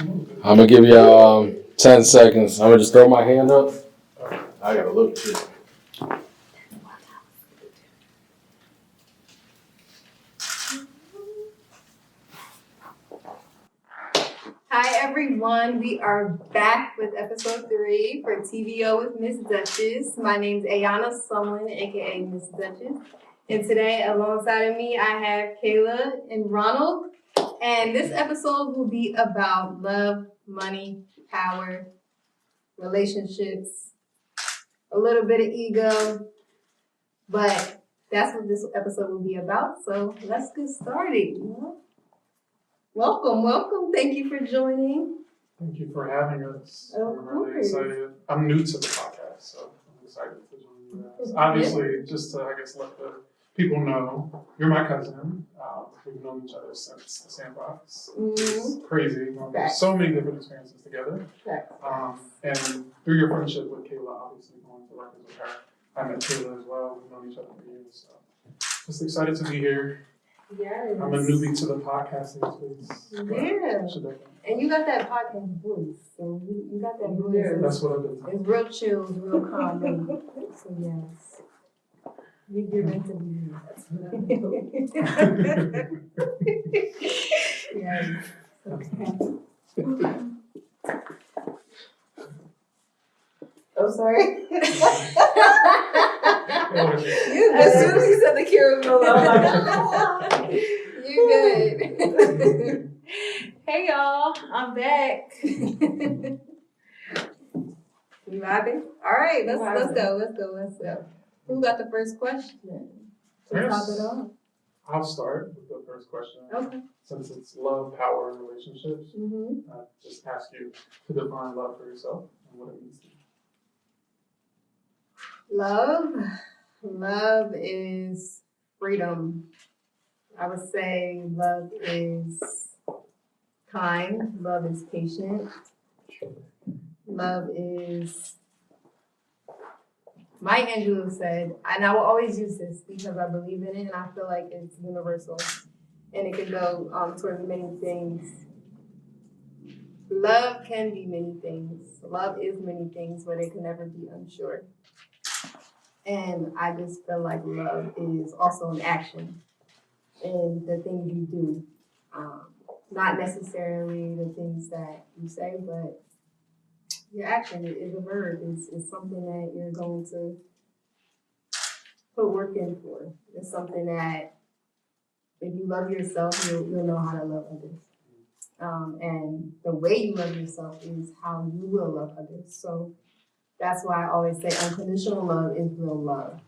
I'm gonna give y'all 10 seconds. I'm gonna just throw my hand up. I gotta look at it. Hi everyone, we are back with episode 3 for TVO with Miss Duchess. My name's Ayana Sumlin, aka Miss Duchess. And today alongside of me I have Kayla and Ronald. And this episode will be about love, money, power, relationships, a little bit of ego. But that's what this episode will be about. So let's get started. Welcome. Thank you for joining. Thank you for having us. Of I'm really course. excited. I'm new to the podcast, so I'm excited to join you guys. Obviously, just to, let the people know, you're my cousin. We've known each other since the sandbox. It's crazy. There's so many different experiences together. And through your friendship with Kayla, obviously going to records with her, I met Kayla as well. We've known each other for years, so just excited to be here. Yes. I'm a newbie to the podcasting space. Yeah. And you got that podcast voice. So you got that voice. Yeah, that's what I've been talking. It's real chill, it's real calm. So yes. You give into me. Yes. Okay. Oh, sorry. As soon as he said the caramel, I'm like, You good. hey y'all, I'm back. You vibing? All right, let's go. Who got the first question? To top it off. I'll start with the first question. Okay. Since it's love, power, and relationships, Mm-hmm. I just ask you to define love for yourself and what it means to you. Love is freedom. I would say love is kind. Love is patient. Love is, Maya Angelou said, and I will always use this because I believe in it and I feel like it's universal and it can go towards many things. Love can be many things. Love is many things, but it can never be unsure. And I just feel like love is also an action in the things you do. Not necessarily the things that you say, but your action is a verb. It's something that you're going to put work in for. It's something that if you love yourself, you'll know how to love others. And the way you love yourself is how you will love others. So that's why I always say unconditional love is real love.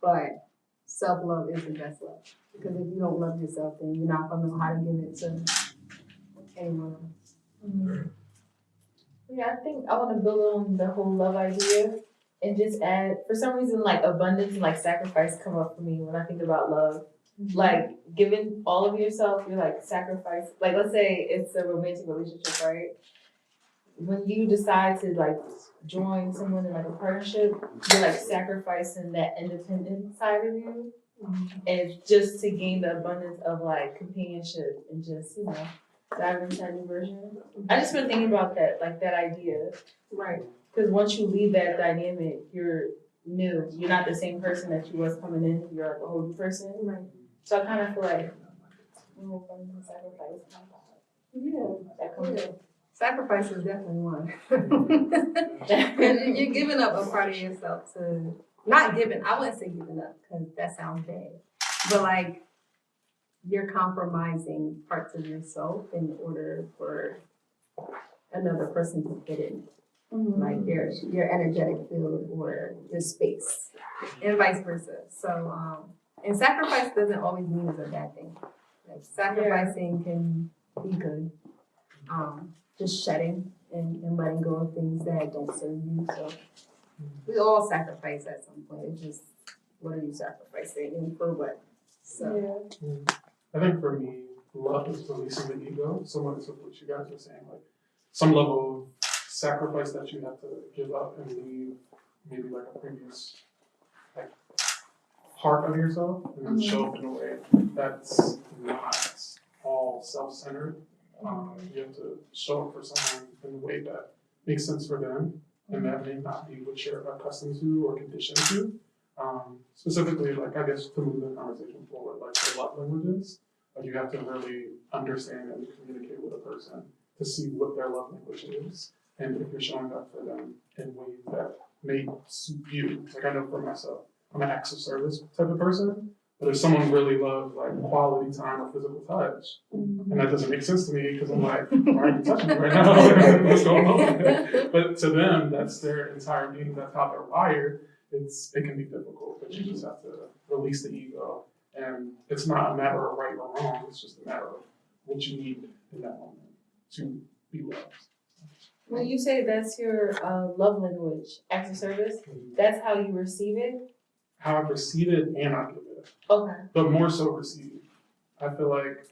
But self-love is the best love. Because if you don't love yourself, then you're not going to know how to give it to anyone else. Mm-hmm. Yeah, I think I want to build on the whole love idea and just add, for some reason, like abundance and like sacrifice come up for me when I think about love. Mm-hmm. Like giving all of yourself, you're like sacrifice. Like let's say it's a romantic relationship, right? When you decide to like join someone in like a partnership, you're like sacrificing that independent side of you, and just to gain the abundance of like companionship and just dive into that new version. I just been thinking about that, like that idea, Right? because once you leave that dynamic, you're new. You're not the same person that you was coming in. You're like a whole new person. Right. So I kind of feel like sacrifice. That comes Yeah. Sacrifice is definitely one. You're giving up a part of yourself to, not giving, I wouldn't say giving up because that sounds bad, but like you're compromising parts of yourself in order for another person to fit in. Mm-hmm. Like your energetic field or your space and vice versa. So, and sacrifice doesn't always mean it's a bad thing. Like sacrificing can be good. Just shedding and letting go of things that don't serve you. So we all sacrifice at some point. It's just, what are you sacrificing and for what? So I think for me, love is releasing the ego. Similar to what you guys were saying, like some level of sacrifice that you have to give up and leave maybe like a previous like part of yourself and then show up in a way that's not all self-centered You have to show up for someone in a way that makes sense for them, and that may not be what you're accustomed to or conditioned to. Specifically, like, I guess to move the conversation forward, like the love languages, like you have to really understand and communicate with a person to see what their love language is, and if you're showing up for them in ways that may suit you. Like I know for myself, I'm an acts of service type of person, but if someone really loves like quality time or physical touch, and that doesn't make sense to me because I'm like, why are you touching me right now? What's going on? But to them, that's their entire being, that's how they're wired. It can be difficult, but you just have to release the ego. And it's not a matter of right or wrong, it's just a matter of what you need in that moment to be loved. When you say that's your love language, acts of service, that's how you receive it? How I receive it and I give it. Okay. But more so receive. I feel like,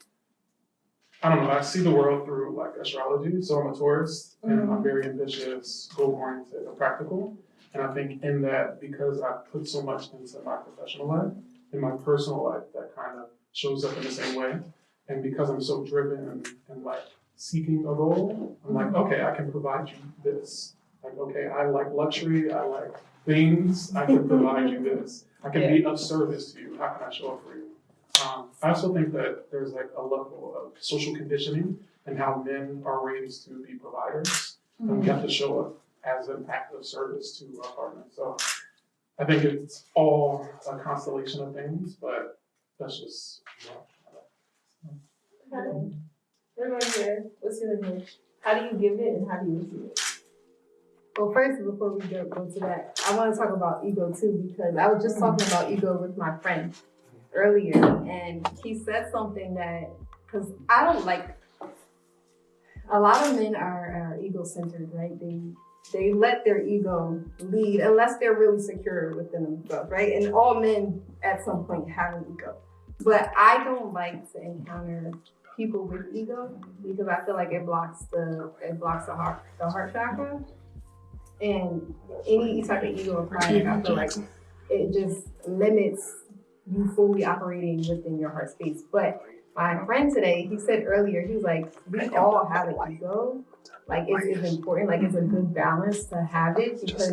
I don't know, I see the world through like astrology. So I'm a Taurus and I'm very ambitious, goal-oriented, and practical. And I think in that, because I put so much into my professional life, in my personal life, that kind of shows up in the same way. And because I'm so driven and like seeking a goal, I'm like, okay, I can provide you this. Like, okay, I like luxury, I like things, I can provide you this. I can be of service to you. How can I show up for you? I also think that there's like a level of social conditioning and how men are raised to be providers. And we have to show up as an act of service to our partner. So I think it's all a constellation of things, but that's just, Okay. We're going here. What's your language? How do you give it and how do you receive it? Well, first, before we go to that, I want to talk about ego too, because I was just talking about ego with my friend earlier, and he said something that, because I don't like, a lot of men are ego-centered, right? They let their ego lead unless they're really secure within themselves, right? And all men at some point have an ego. But I don't like to encounter people with ego because I feel like it blocks the heart chakra. And any type of ego or pride, I feel like it just limits you fully operating within your heart space. But my friend today, he said earlier, he was like, we all have an ego. Like it's important, like it's a good balance to have it because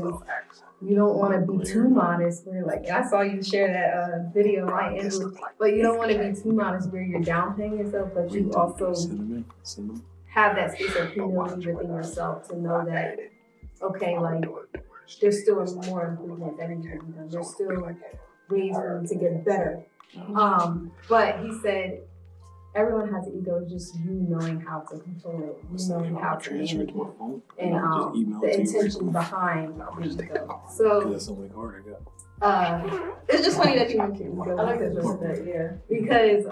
you don't want to be too modest where like, and I saw you share that video, right, Andrew? But you don't want to be too modest where you're downplaying yourself, but you also have that space of humility within yourself to know that, okay, like there's still more improvement that needs to be done. There's still ways for me to get better. But he said, everyone has an ego, just you knowing how to control it, you knowing how to manage it, and the intention behind the ego. So, it's just funny that you mentioned ego. I like that just that, yeah. Because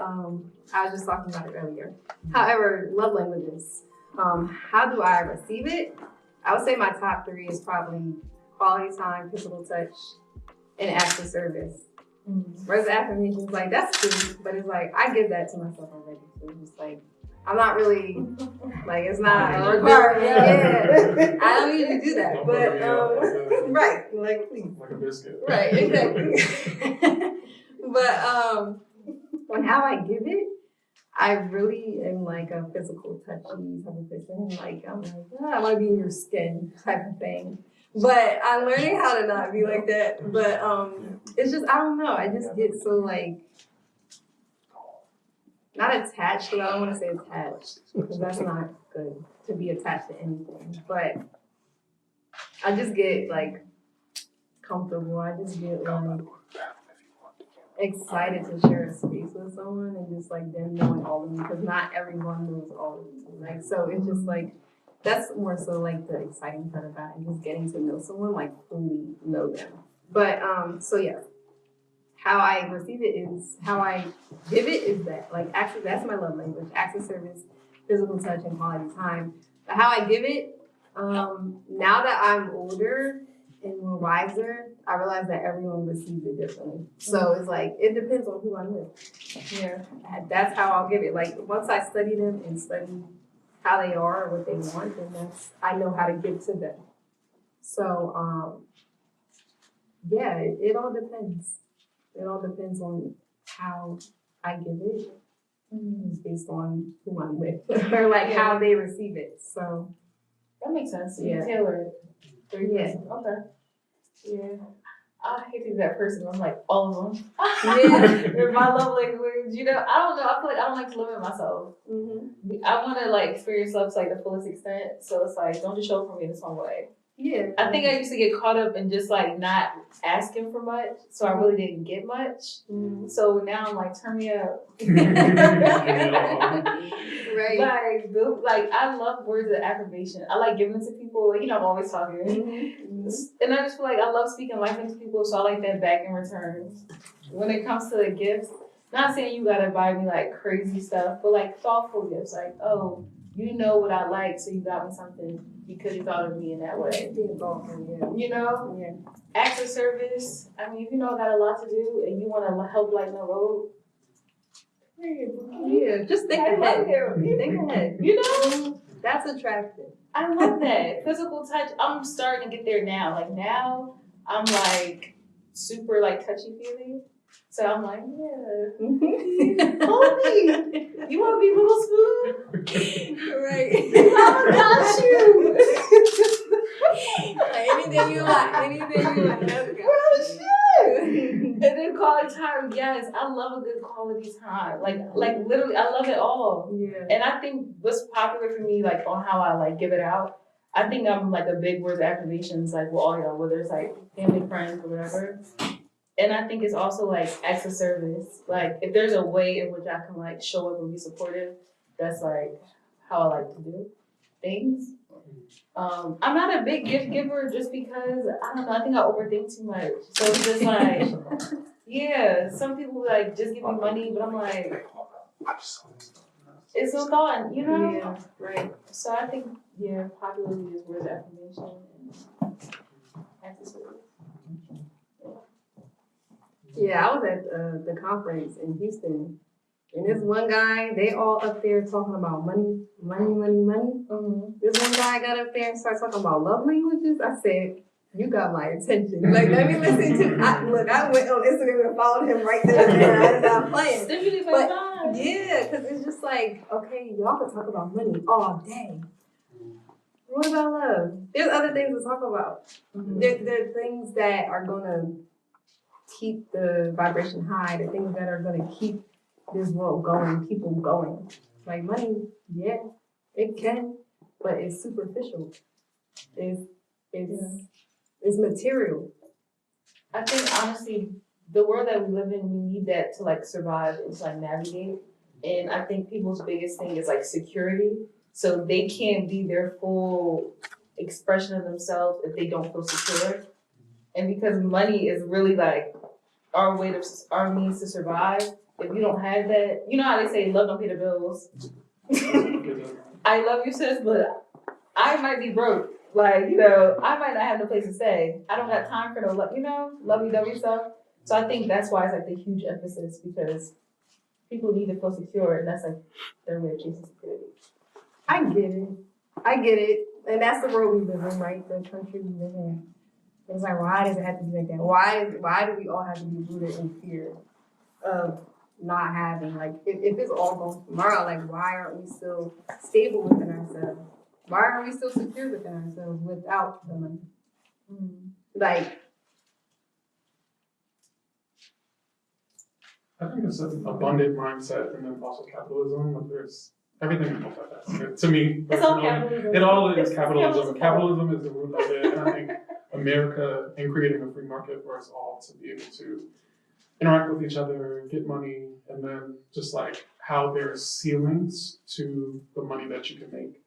I was just talking about it earlier. However, love languages. How do I receive it? I would say my top 3 is probably quality time, physical touch, and acts of service. Whereas affirmations, like that's true, but it's like I give that to myself already. So it's just like I'm not really like it's not a requirement. Yeah, I don't need to do that. But right, like please, like a biscuit. right, exactly. But on how I give it, I really am like a physical touchy type of person. Like I'm like I want to be in your skin type of thing. But I'm learning how to not be like that. But it's just, I don't know. I just get so like, not attached, because I don't want to say attached, because that's not good to be attached to anything. But I just get like comfortable. I just get like excited to share a space with someone and just like them knowing all of me, because not everyone knows all of me. Like, so it's just like, that's more so like the exciting part about it, just getting to know someone, like fully know them. But so yeah, how I receive it is how I give it is that. Like actually that's my love language, acts of service, physical touch, and quality time. But how I give it, now that I'm older and more wiser, I realize that everyone receives it differently. So it's like it depends on who I'm with. Yeah. That's how I'll give it. Like once I study them and study how they are or what they want, and that's I know how to give to them. So yeah, it all depends. It all depends on how I give it It's based on who I'm with or like how they receive it. So That makes sense. Yeah. You tailor it for your Yeah. person. Okay. Yeah. I hate to be that person. I'm like, all of them. Yeah. In my love language, you know, I don't know. I feel like I don't like to limit myself. I want to like experience love to like the fullest extent. So it's like, don't just show up for me this one way. Yeah. I think I used to get caught up in just like not asking for much, so I really didn't get much. So now I'm like, turn me up. Right. Like I love words of affirmation. I like giving it to people. Like, you know, I'm always talking, and I just feel like I love speaking life into people. So I like that back in return. When it comes to the gifts, not saying you gotta buy me like crazy stuff, but like thoughtful gifts. Like, oh, you know what I like, so you got me something because you thought of me in that way. Being thoughtful, You know, yeah. acts of service. I mean, if you know I got a lot to do and you want to help lighten the load, Yeah, just think I love ahead. you. Think ahead. You know, That's attractive. I love that physical touch. I'm starting to get there now. Like now, I'm like super like touchy feely. So I'm like, yeah, hold me. You want to be little spoon? Right. I got you. Anything you like. Anything you like. That's Real shit. And then quality time, yes, I love a good quality time. Like literally, I love it all. Yeah. And I think what's popular for me, like on how I like give it out, I think I'm like a big word of affirmations, like with all y'all, whether it's like family, friends, or whatever. And I think it's also like acts of service. Like if there's a way in which I can like show up and be supportive, that's like how I like to do things. I'm not a big gift giver just because I don't know. I think I overthink too much. So it's just like, yeah. Some people like just give me money, but I'm like, it's a thought, you know. Yeah. Right. So I think popularity is words of affirmation and acts of service. Yeah, I was at the conference in Houston, and this one guy, they all up there talking about money. This one guy got up there and started talking about love languages. I said, you got my attention. Like, let me listen to, I went on Instagram and followed him right there and then I stopped playing. Stimulate my But, mind. yeah, because it's just like, okay, y'all can talk about money all day. What about love? There's other things to talk about. There are things that are going to keep the vibration high, the things that are going to keep this world going, people going. Like money, yeah, it can, but it's superficial. It's material. I think honestly, the world that we live in, we need that to like survive and to like navigate. And I think people's biggest thing is like security. So they can't be their full expression of themselves if they don't feel secure. And because money is really like our means to survive. If you don't have that, you know how they say love don't pay the bills. I love you, sis, but I might be broke. Like, you know, I might not have no place to stay. I don't got time for no, lovey-dovey stuff. So I think that's why it's like the huge emphasis because people need to feel secure, and that's like their way of chasing security. I get it. And that's the world we live in, right? The country we live in. It's like, why does it have to be like that? Why do we all have to be rooted in fear of not having, like, if it's all going tomorrow, like, why aren't we still stable within ourselves? Why aren't we still secure within ourselves without the money? Like, I think it's an abundant mindset and then also capitalism. Like there's everything in multifaceted. To me, It's all personally, capitalism. it all is It's capitalism. capitalism. Capitalism is the root of it, and I think America, in creating a free market for us all to be able to interact with each other, get money, and then just like how there's ceilings to the money that you can make,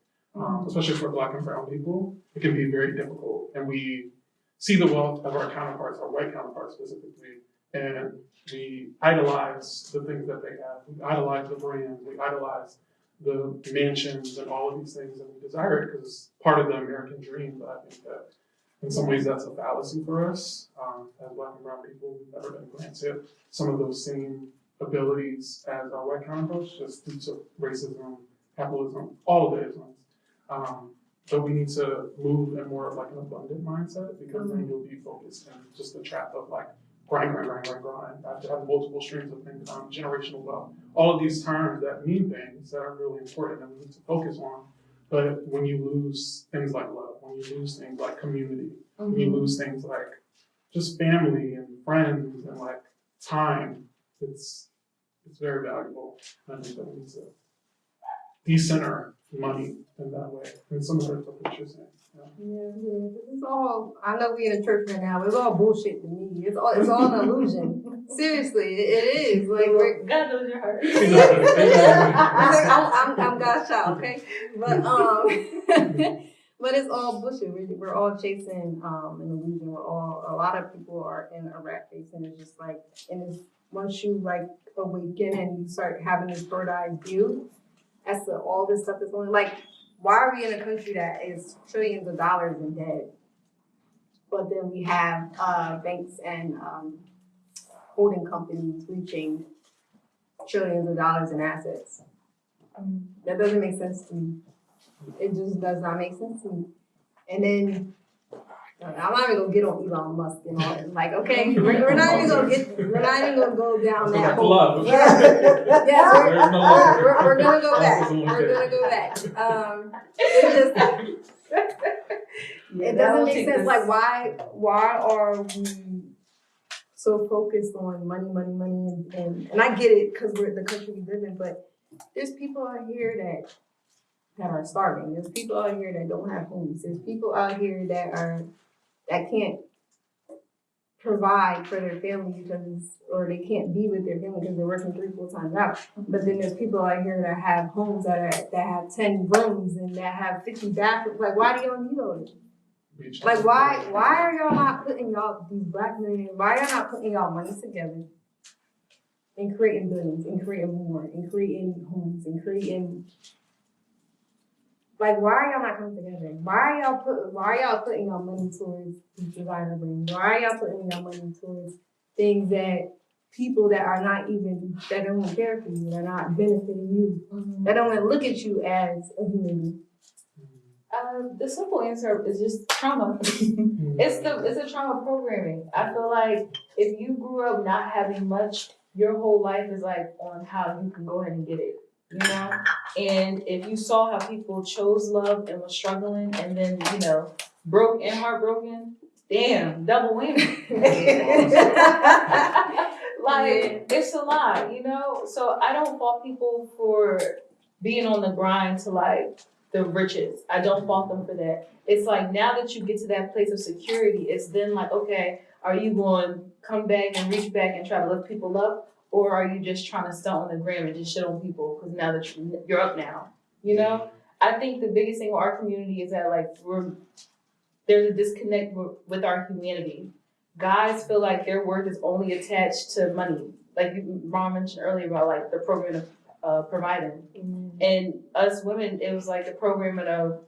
especially for Black and brown people, it can be very difficult. And we see the wealth of our counterparts, our white counterparts specifically, and we idolize the things that they have. We idolize the brands, we idolize the mansions and all of these things, and we desire it because it's part of the American dream. But I think that in some ways that's a fallacy for us as Black and brown people. We've never been granted some of those same abilities as our white counterparts, just due to racism, capitalism, all of the isms. But we need to move in more of like an abundant mindset because then you'll be focused in just the trap of like grind. I have to have multiple streams of income, generational wealth. All of these terms that mean things that are really important and we need to focus on. But when you lose things like love, when you lose things like community, when you lose things like just family and friends and like time, it's very valuable. And I think that we need to decenter money in that way. And some of the stuff that you're saying. Yeah. It's all, I know we in a church right now, but it's all bullshit to me. It's all an illusion. Seriously, it is. Like, God knows your heart. I'm God's child, okay? But but it's all bullshit. We're all chasing an illusion. A lot of people are in a rat race, and it's just like, and it's once you like awaken and you start having this bird eye view as to all this stuff that's going on, like, why are we in a country that is trillions of dollars in debt, but then we have banks and holding companies reaching trillions of dollars in assets? That doesn't make sense to me. It just does not make sense to me. And then I'm not even gonna get on Elon Musk and all that. Like, okay, we're not even gonna go down that hole. Love. Yeah, we're gonna go back. Love is We're gonna go back. It just it doesn't make sense. Like, why are we so focused on money, and I get it because we're the country we live in, but there's people out here that are starving. There's people out here that don't have homes. There's people out here that can't provide for their family or they can't be with their family because they're working 3 full-time jobs. But then there's people out here that have homes that have 10 rooms and that have 50 bathrooms. Like, why do y'all need all this? Like, why are y'all not putting these black men, why are y'all not putting y'all money together and creating buildings and creating more and creating homes and creating, like, why are y'all not coming together? Why are y'all putting y'all money towards these designer brands? Why are y'all putting y'all money towards things that people that are not even, that don't care for you, that are not benefiting you, that don't even look at you as a human being? The simple answer is just trauma. It's a trauma programming. I feel like if you grew up not having much, your whole life is like on how you can go ahead and get it, you know? And if you saw how people chose love and was struggling and then, you know, broke and heartbroken, damn, double whammy. Like, it's a lot, you know? So I don't fault people for being on the grind to like the riches. I don't fault them for that. It's like, now that you get to that place of security, it's then like, okay, are you going to come back and reach back and try to lift people up? Or are you just trying to stunt on the gram and just shit on people because now that you're up now, you know? I think the biggest thing with our community is that like there's a disconnect with our humanity. Guys feel like their worth is only attached to money. Like Ron mentioned earlier about like the program of providing. And us women, it was like the programming of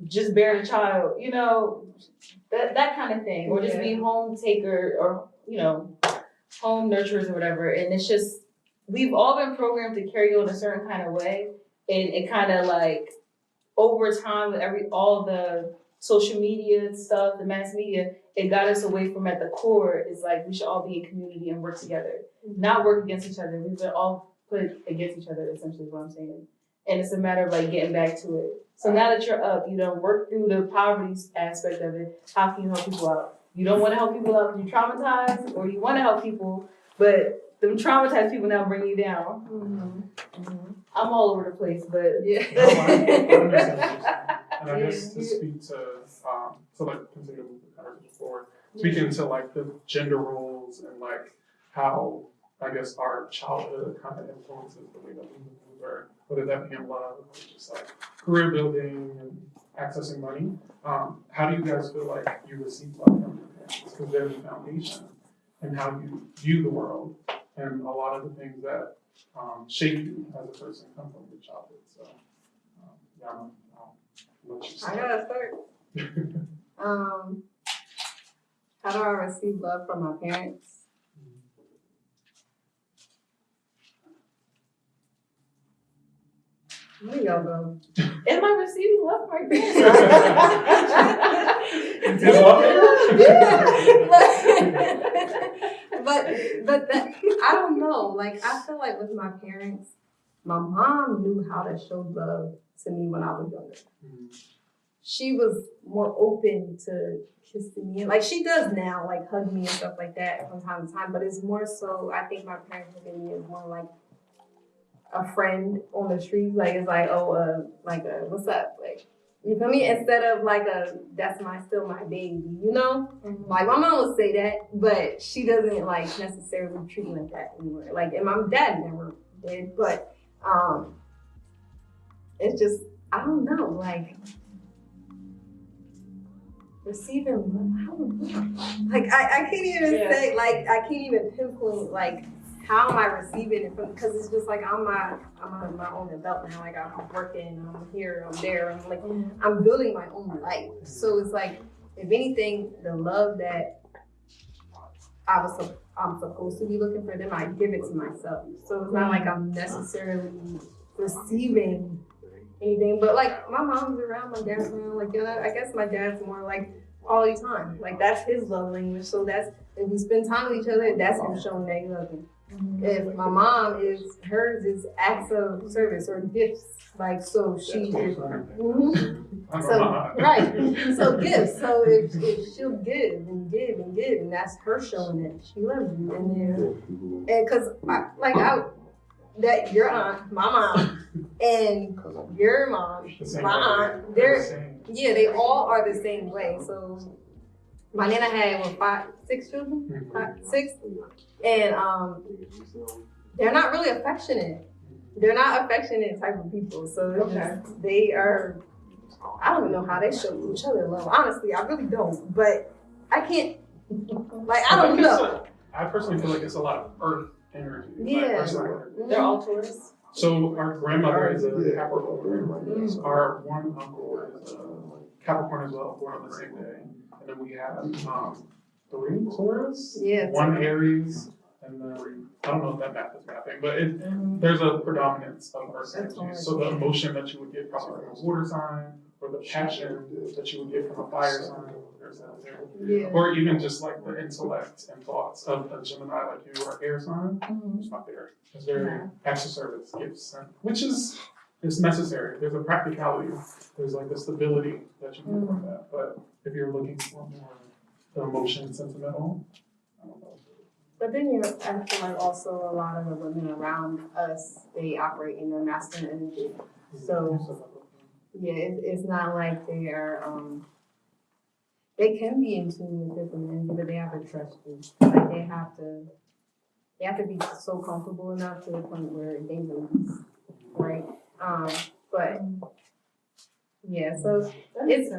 just bearing a child, you know, that kind of thing. Or just being home taker or, you know, home nurturers or whatever. And it's just, we've all been programmed to carry on a certain kind of way. And it kind of like, over time with all the social media stuff, the mass media, it got us away from at the core, it's like we should all be in community and work together. Not work against each other. We've been all put against each other, essentially is what I'm saying. And it's a matter of like getting back to it. So now that you're up, you don't work through the poverty aspect of it, how can you help people out? You don't want to help people out because you're traumatized, or you want to help people, but them traumatized people now bring you down. I'm all over the place, but I understand. And I guess to speak to like continue to move the conversation forward, speaking to like the gender roles and like how I guess our childhood kind of influences the way that we move, or whether that be in love or just like career building and accessing money. How do you guys feel like you receive love from your parents? Because they're the foundation and how you view the world, and a lot of the things that shape you as a person come from your childhood. So I'll let you start. I gotta start. How do I receive love from my parents? Where do y'all go? am I receiving love from my parents? Is love there? Yeah. But that, I don't know. Like, I feel like with my parents, my mom knew how to show love to me when I was younger. She was more open to kissing me. Like, she does now, like, hug me and stuff like that from time to time. But it's more so, I think my parents look at me as more like a friend on the street. Like, it's like, what's up? Like, you feel me? Instead of like still my baby, you know? Like, my mom would say that, but she doesn't like necessarily treat me like that anymore. Like, and my dad never did, but it's just, I don't know, like, receiving love, I don't know. Like, I can't even say, like, I can't even pinpoint, like, how am I receiving it from, because it's just like, I'm my own adult now. Like, I'm working, I'm here, I'm there, I'm like, I'm building my own life. So it's like, if anything, the love that I'm supposed to be looking for them, I give it to myself. So it's not like I'm necessarily receiving anything, but like, my mom's around, my dad's around, like, you know, I guess my dad's more like quality time. Like, that's his love language. So that's, if we spend time with each other, that's him showing that he loves me. If my mom hers is acts of service or gifts, like, so she is, so, right, so gifts, so if she'll give and give and give, and that's her showing that she loves you, and then, and cause that your aunt, my mom, and your mom, my aunt, they all are the same way. So my nana had six children, six, and they're not really affectionate. They're not affectionate type of people. So they are. I don't even know how they show each other love. Honestly, I really don't. But I can't. Like, I don't know. I personally feel like it's a lot of earth energy. Yeah, they're all Taurus. So our grandmother is a Capricorn. Our one uncle is a Capricorn as well, born on the same day. And then we have 3 Taurus, 1 Aries, and then I don't know if that math is mapping, but there's a predominance of earth energy. So the emotion that you would get probably from a water sign, or the passion that you would get from a fire sign, there's that there. Yeah. Or even just like the intellect and thoughts of a Gemini, like you are air sign, it's not there. It's very acts of service, gifts, which is necessary. There's a practicality. There's like the stability that you get from that. But if you're looking for more the emotion, sentimental, I don't know. But then I feel like also a lot of the women around us, they operate in their masculine energy. So yeah, it's not like they are. They can be in tune with different energy, but they have to trust you. Like, they have to be so comfortable enough to the point where they release, right? But yeah, so it's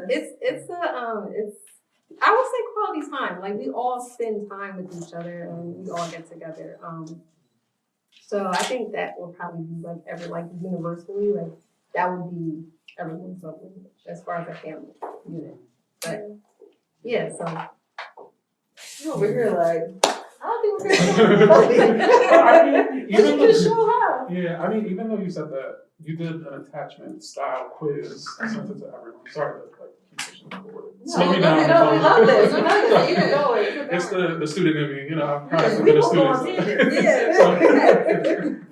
I would say quality time. Like, we all spend time with each other and we all get together. So I think that will probably be like universally, like, that would be everyone's love language as far as a family unit. But yeah, so you over here like, I don't think we're gonna Yeah, I mean, even though you said that, you did an attachment style quiz sent it to everyone. Sorry to keep pushing forward. Slow me down. No, we love this. We love this. Keep it going. It's the student in me, I'm trying to be the student. yeah.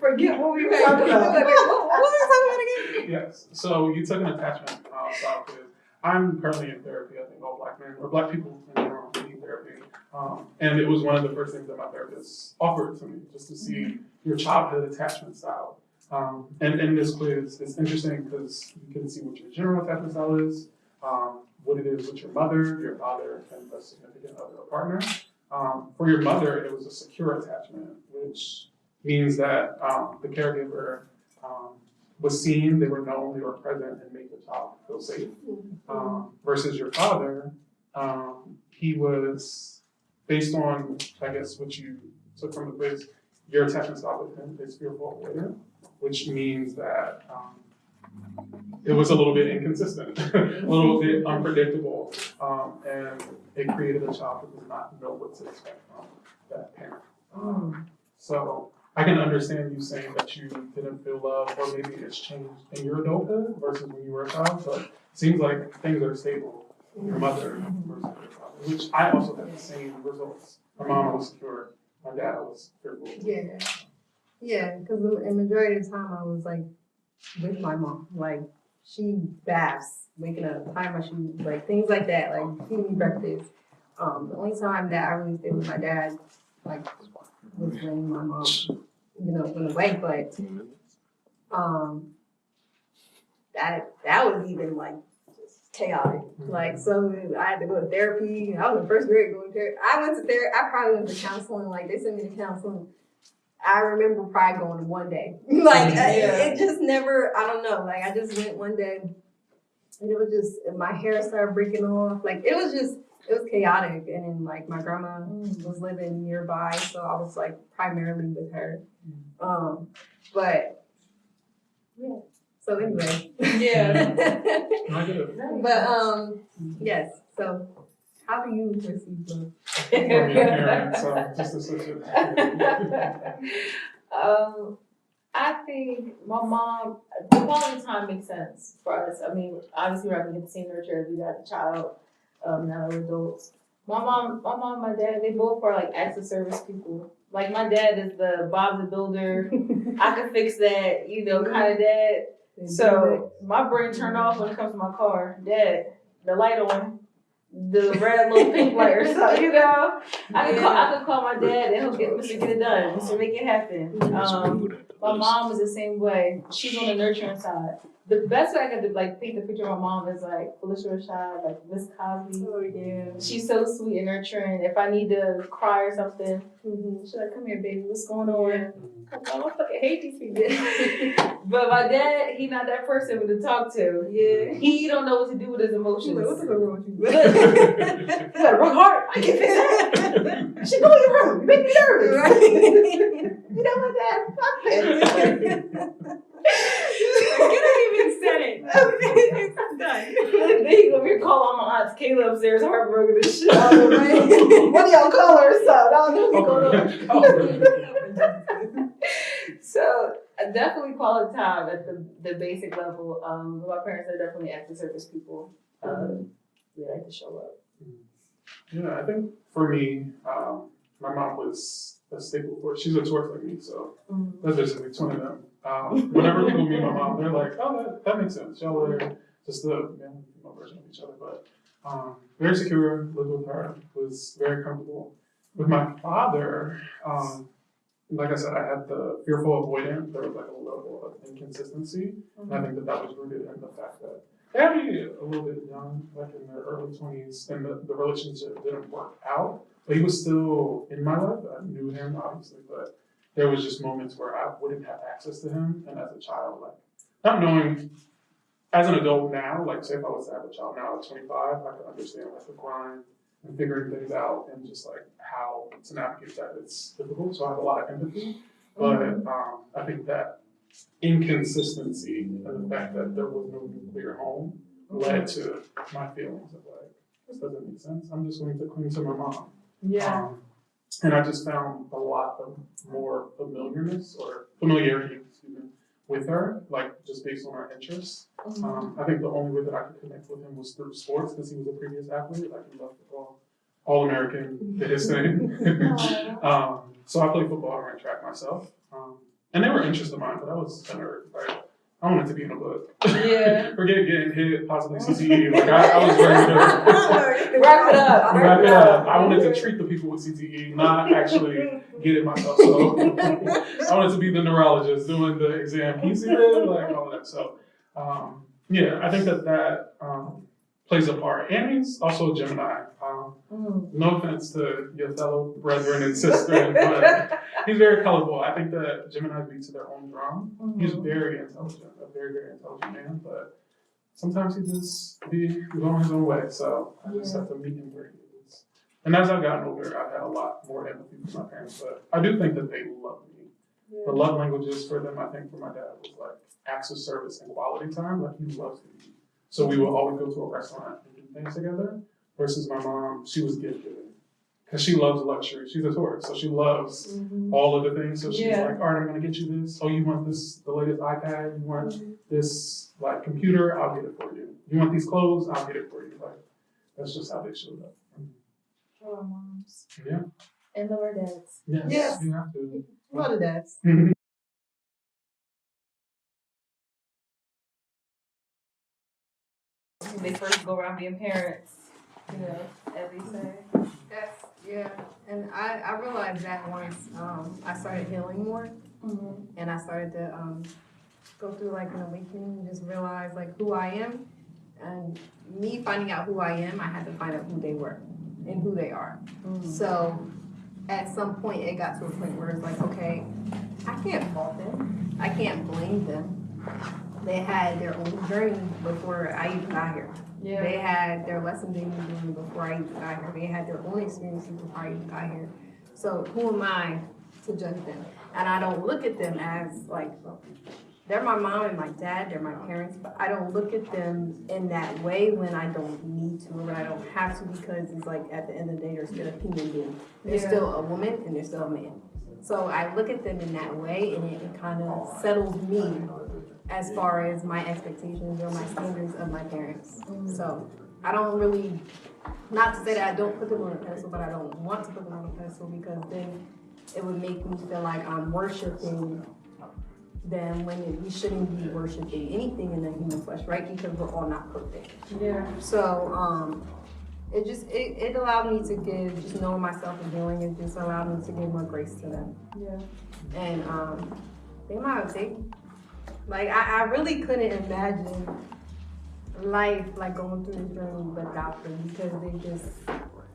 Forget what we were talking about. What was I talking about again? Yes. So you took an attachment style quiz. I'm currently in therapy. I think all Black men or Black people in general need therapy. And it was one of the first things that my therapist offered to me, just to see your childhood attachment style. And in this quiz, it's interesting because you can see what your general attachment style is, what it is with your mother, your father, and a significant other or partner. For your mother, it was a secure attachment, which means that the caregiver was seen, they were known, they were present, and made the child feel safe. Versus your father, he was, based on, I guess, what you took from the quiz, your attachment style with him is fearful avoidant, which means that it was a little bit inconsistent, a little bit unpredictable, and it created a child who did not know what to expect from that parent. So I can understand you saying that you didn't feel love, or maybe it's changed in your adulthood versus when you were a child, but it seems like things are stable with your mother versus your father, which I also had the same results. My mom was secure, my dad was fearful. Yeah. Yeah, because the majority of the time I was like with my mom. Like she baths, waking up, tying my shoes, like things like that, like feeding me breakfast. The only time that I really stayed with my dad, like, was when my mom, went away. But that was even like just chaotic. Like, so I had to go to therapy. I was in first grade going to therapy. I went to therapy. I probably went to counseling. Like they sent me to counseling. I remember probably going one day. Like it just never. I don't know. Like I just went one day, and it was just my hair started breaking off. Like it was chaotic. And then like my grandma was living nearby, so I was like primarily with her. But yeah. So anyway. Yeah. But yes. So how do you receive love? From your parents, just associate. I think my mom, the quality time makes sense for us. I mean, obviously we're not gonna get the same nurture as we got a child, now we're adults. My mom, my dad, they both are like acts of service people. Like my dad is the Bob the Builder, I can fix that, kind of dad. So my brain turned off when it comes to my car. Dad, the light on, the red little pink light or something, I could call my dad and he'll get it done, Mr. Make it happen. My mom is the same way. She's on the nurturing side. The best way I could paint the picture of my mom is like Felicia Rashad, like Miss Cosby. Oh yeah. She's so sweet and nurturing. If I need to cry or something, she's like, "Come here, baby. What's going on?" I fucking hate these people. But my dad, he not that person to talk to. Yeah. He don't know what to do with his emotions. Like, what's wrong with you? You got a wrong heart. I can fix that. She go in your room. You make me nervous. Right. You know what, Dad? Fuck this. You didn't even say it. It's done. Then he over here calling my aunt Kayla upstairs, heartbroken and shit. What do y'all call her? So I don't know what's going on. So definitely quality time at the basic level. My parents are definitely active service people. They like to show up. Yeah, I think for me, my mom was a staple for it. She's a Taurus like me, so that's basically two of them. Whenever people meet my mom, they're like, "Oh, that makes sense. Y'all are just the male and female version of each other." But very secure, lived with her, was very comfortable. With my father, like I said, I had the fearful avoidant. There was like a level of inconsistency, and I think that was rooted in the fact that they had me a little bit young, like in their early 20s, and the relationship didn't work out. But he was still in my life. I knew him, obviously, but there was just moments where I wouldn't have access to him. And as a child, like, not knowing, as an adult now, like, say if I was to have a child now at 25, I could understand, like, the grind and figuring things out and just, like, how to navigate that. It's difficult, so I have a lot of empathy. But I think that inconsistency and the fact that there was no nuclear home led to my feelings of, like, this doesn't make sense. I'm just going to cling to my mom. Yeah. And I just found a lot of more familiarity, with her, like just based on our interests. I think the only way that I could connect with him was through sports because he was a previous athlete. Like he loved football, All-American, did his thing. So I played football and ran track myself. And they were interests of mine, but I was a nerd, right? I wanted to be in a book. Yeah. Forget getting hit, possibly CTE. Like I was ready to Wrap it up. I wanted to treat the people with CTE, not actually get it myself. So I wanted to be the neurologist doing the exam. Can you see that? Like all of that. So yeah, I think that plays a part. And he's also a Gemini. No offense to your fellow brethren and sister, but he's very colorful. I think that Gemini beats to their own drum. He's very intelligent, a very, very intelligent man, but sometimes he just be going his own way. So I just have to meet him where he is. And as I've gotten older, I've had a lot more empathy for my parents, but I do think that they love me. The love languages for them, I think for my dad was like acts of service and quality time. Like he loves me. So we would always go to a restaurant and do things together. Versus my mom, she was gift giving. Because she loves luxury. She's a Taurus, so she loves all of the things. So she's like, all right, I'm going to get you this. Oh, you want this, the latest iPad? You want this like computer? I'll get it for you. You want these clothes? I'll get it for you. Like, that's just how they showed up. Oh, moms. Yeah. And love our dads. Yes, Yes. you have to. Love the dads. When they first go around being parents, you know, as they say. That's, yeah. And I realized that once I started healing more and I started to go through like an awakening and just realize like who I am. And me finding out who I am, I had to find out who they were and who they are. So at some point it got to a point where it's like, okay, I can't fault them. I can't blame them. They had their own journey before I even got here. Yeah. They had their lessons they were doing before I even got here. They had their own experiences before I even got here. So who am I to judge them? And I don't look at them as like, they're my mom and my dad, they're my parents, but I don't look at them in that way when I don't need to or when I don't have to, because it's like at the end of the day, they're still a human being. They're still a woman and they're still a man. So I look at them in that way and it kind of settles me as far as my expectations or my standards of my parents. So I don't really, not to say that I don't put them on a pedestal, but I don't want to put them on a pedestal because then it would make me feel like I'm worshiping them when we shouldn't be worshiping anything in the human flesh, right? Because we're all not perfect. Yeah. So it allowed me to give, just knowing myself and healing, it just allowed me to give more grace to them. Yeah. And they might have taken, like I really couldn't imagine life like going through this journey without them, because they just,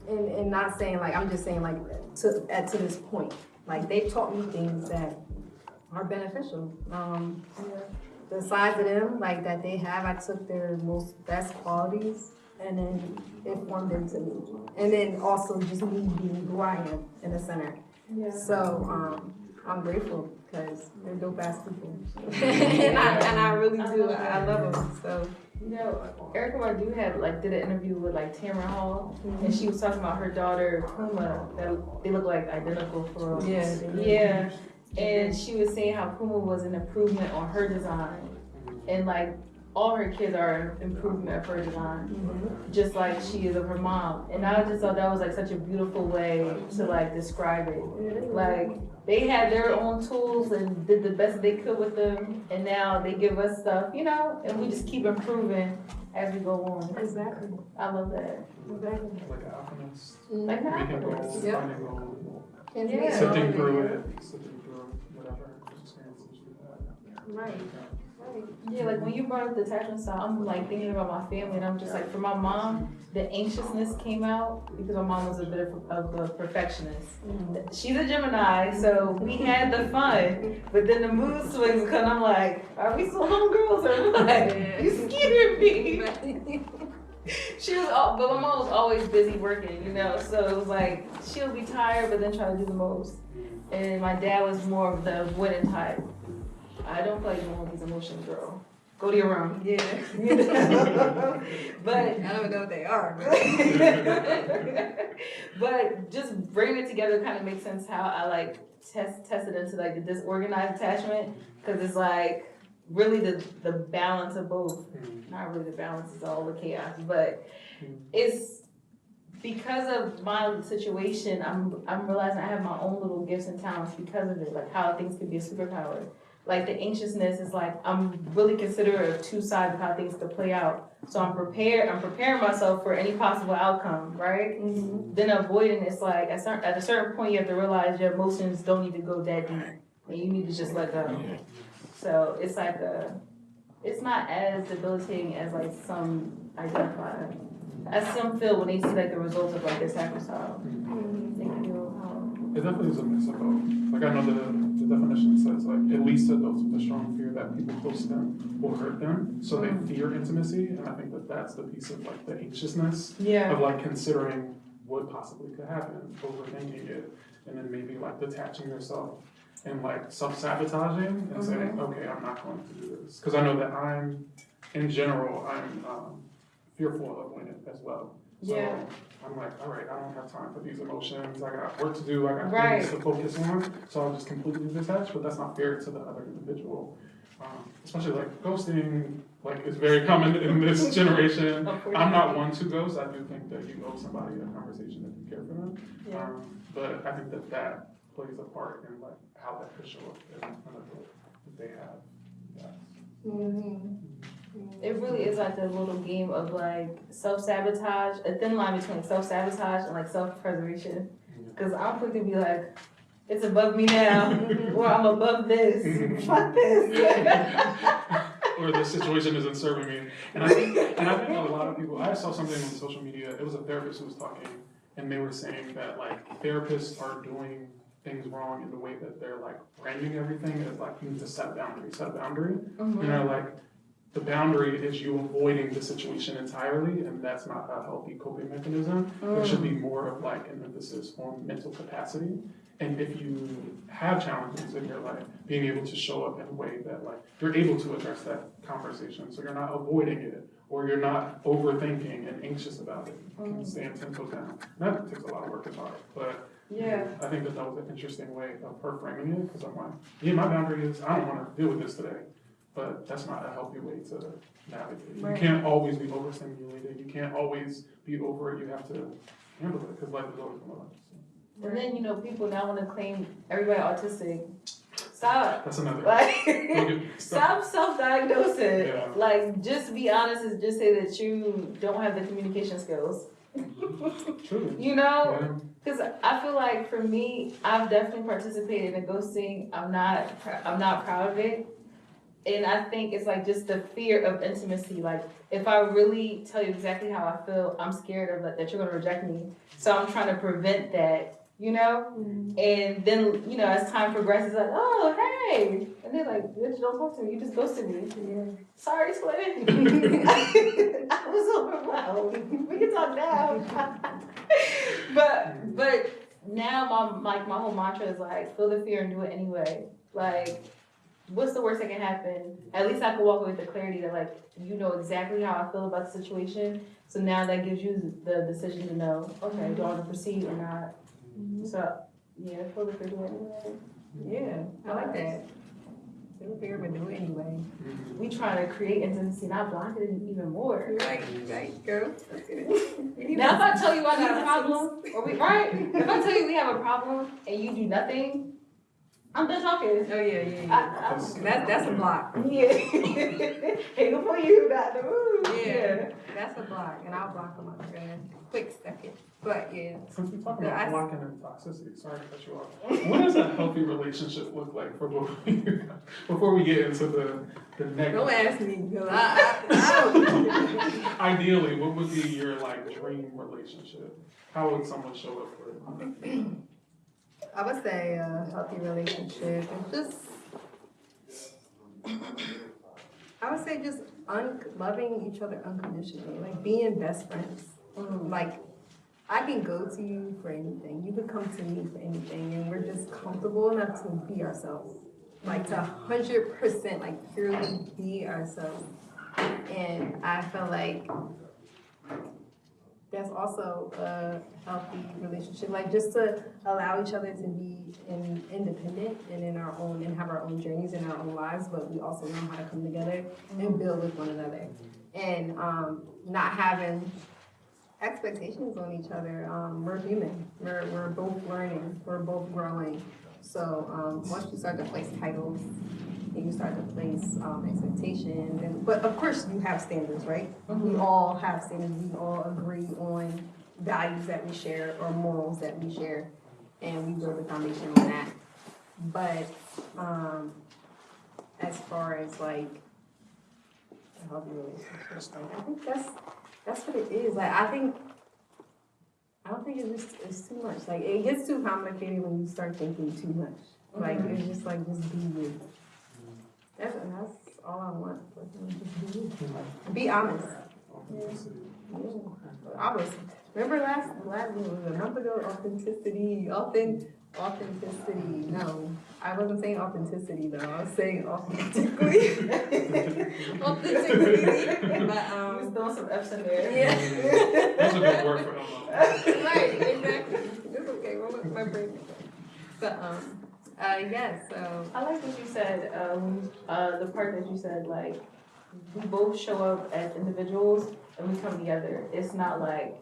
and not saying like, I'm just saying like to this point, like they taught me things that are beneficial. The sides of them like that they have, I took their most best qualities and then it formed into me. And then also just me being who I am in the center. Yeah. So I'm grateful because they're dope ass people. and I really do. I love them. So You know, Erica Badu did an interview with Tamron Hall, and she was talking about her daughter Puma. That they look like identical for real. yeah, Yeah. And she was saying how Puma was an improvement on her design, and all her kids are an improvement of her design, just like she is of her mom. And I just thought that was such a beautiful way to describe it. They had their own tools and did the best they could with them, and now they give us stuff, and we just keep improving as we go on. Exactly. I love that. Exactly. Like an alchemist. Like an Making alchemist. gold, Yep. finding gold, Yeah. sifting through it, sifting through whatever experiences you had. Right. Yeah, when you brought up the attachment style, I'm thinking about my family, and I'm just for my mom, the anxiousness came out because my mom was a bit of a perfectionist. She's a Gemini, so we had the fun, but then the mood swings come. I'm like, are we still homegirls or what? You scared me. But my mom was always busy working, so it was she'll be tired, but then try to do the most. And my dad was more of the avoidant type. I don't feel like dealing with these emotions, girl. Go to your room. Yeah. But I don't know what they are. but just bringing it together kind of makes sense how I test it into the disorganized attachment, because it's really the balance of both. Not really the balance, is all the chaos, but it's because of my situation. I'm realizing I have my own little gifts and talents because of it, how things could be a superpower. The anxiousness is I'm really considerate of two sides of how things could play out. So I'm preparing myself for any possible outcome, right? Then avoiding it's at a certain point you have to realize your emotions don't need to go that deep, and you need to just let go. So it's it's not as debilitating as some identify, as some feel when they see the results of their sacrifice. They feel It definitely is a mix of both. I know the definition says it leads to those with a strong fear that people close to them will hurt them, so they fear intimacy, and I think that's the piece of the anxiousness of considering what possibly could happen, overthinking it, and then maybe like detaching yourself and like self-sabotaging and saying, okay, I'm not going to do this. Because I know that in general, I'm fearful of avoidant as well. So I'm like, all right, I don't have time for these emotions. I got work to do. I got things to focus on. So I'll just completely detach, but that's not fair to the other individual. especially like ghosting, like is very common in this generation. Of course. I'm not one to ghost. I do think that you owe somebody a conversation if you care for them. Yeah. But I think that that plays a part in like how that could show up in an adult if they have that. Mm-hmm. It really is like the little game of like self-sabotage, a thin line between self-sabotage and like self-preservation. Cause I'm quick to be like, it's above me now, or I'm above this, fuck this. Or the situation isn't serving me. And I think a lot of people, I saw something on social media, it was a therapist who was talking, and they were saying that like therapists are doing things wrong in the way that they're like framing everything as like you need to set a boundary. You know, like the boundary is you avoiding the situation entirely, and that's not a healthy coping mechanism. There should be more of like an emphasis on mental capacity. And if you have challenges in your life, being able to show up in a way that like you're able to address that conversation, so you're not avoiding it, or you're not overthinking and anxious about it. You can stand 10 toes down. That takes a lot of work, it's hard, but Yeah. I think that was an interesting way of her framing it, because I'm like, yeah, my boundary is I don't want to deal with this today, but that's not a healthy way to navigate. Right. You can't always be overstimulated. You can't always be over it. You have to handle it, because life is always going to life. And then, you know, people now want to claim everybody autistic. Stop. That's another. Like, Don't get stop self-diagnosing. Yeah. Like, just be honest and just say that you don't have the communication skills. True. You know? Yeah. Because I feel like for me, I've definitely participated in ghosting. I'm not proud of it. And I think it's like just the fear of intimacy. Like, if I really tell you exactly how I feel, I'm scared of that you're going to reject me. So I'm trying to prevent that, you know? And then, you know, as time progresses, like, oh, hey. And they're like, bitch, don't talk to me. You just ghosted me. Yeah. Sorry, Slim. I was overwhelmed. We can talk now. but now my whole mantra is like, feel the fear and do it anyway. Like, what's the worst that can happen? At least I can walk away with the clarity that like, you know exactly how I feel about the situation. So now that gives you the decision to know, okay, do I want to proceed or not? So, yeah, feel the fear, do it anyway. Yeah, I like that. Feel fear, but do it anyway. We try to create intimacy, not block it even more. Right, girl. Now, if I tell you I got a problem, right? If I tell you we have a problem and you do nothing, I'm done talking. Oh yeah. That's a block. Yeah. Hey, good for you, Dr. Woo. Yeah, that's a block, and I'll block them up in a quick second. But yeah. Since we're talking about blocking and toxicity, sorry to cut you off. What does a healthy relationship look like for both of you? Before we get into the negative. Don't ask me, because I Ideally, what would be your like dream relationship? How would someone show up for it? I would say a healthy relationship is just, I would say just loving each other unconditionally, like being best friends. Like, I can go to you for anything, you can come to me for anything, and we're just comfortable enough to be ourselves. Like to 100%, like purely be ourselves. And I feel like that's also a healthy relationship, like just to allow each other to be independent and in our own, and have our own journeys in our own lives, but we also know how to come together and build with one another. And not having expectations on each other. We're human. We're both learning. We're both growing. So once you start to place titles, and you start to place expectations, but of course you have standards, right? We all have standards. We all agree on values that we share or morals that we share, and we build a foundation on that. But as far as like a healthy relationship, I think that's what it is. Like I don't think it's too much. Like it gets too complicated when you start thinking too much. Like it's just like just be you. That's all I want. Just be you. Be honest. Yeah. I was remember last a month ago, authenticity. No, I wasn't saying authenticity though. I was saying authentically. Authentically. But Just throwing some F's in there. Yeah. That's a good word for Elmo. Right, exactly. It's okay. Roll up my brain. But Yes, so. I like what you said, the part that you said, like, we both show up as individuals and we come together. It's not like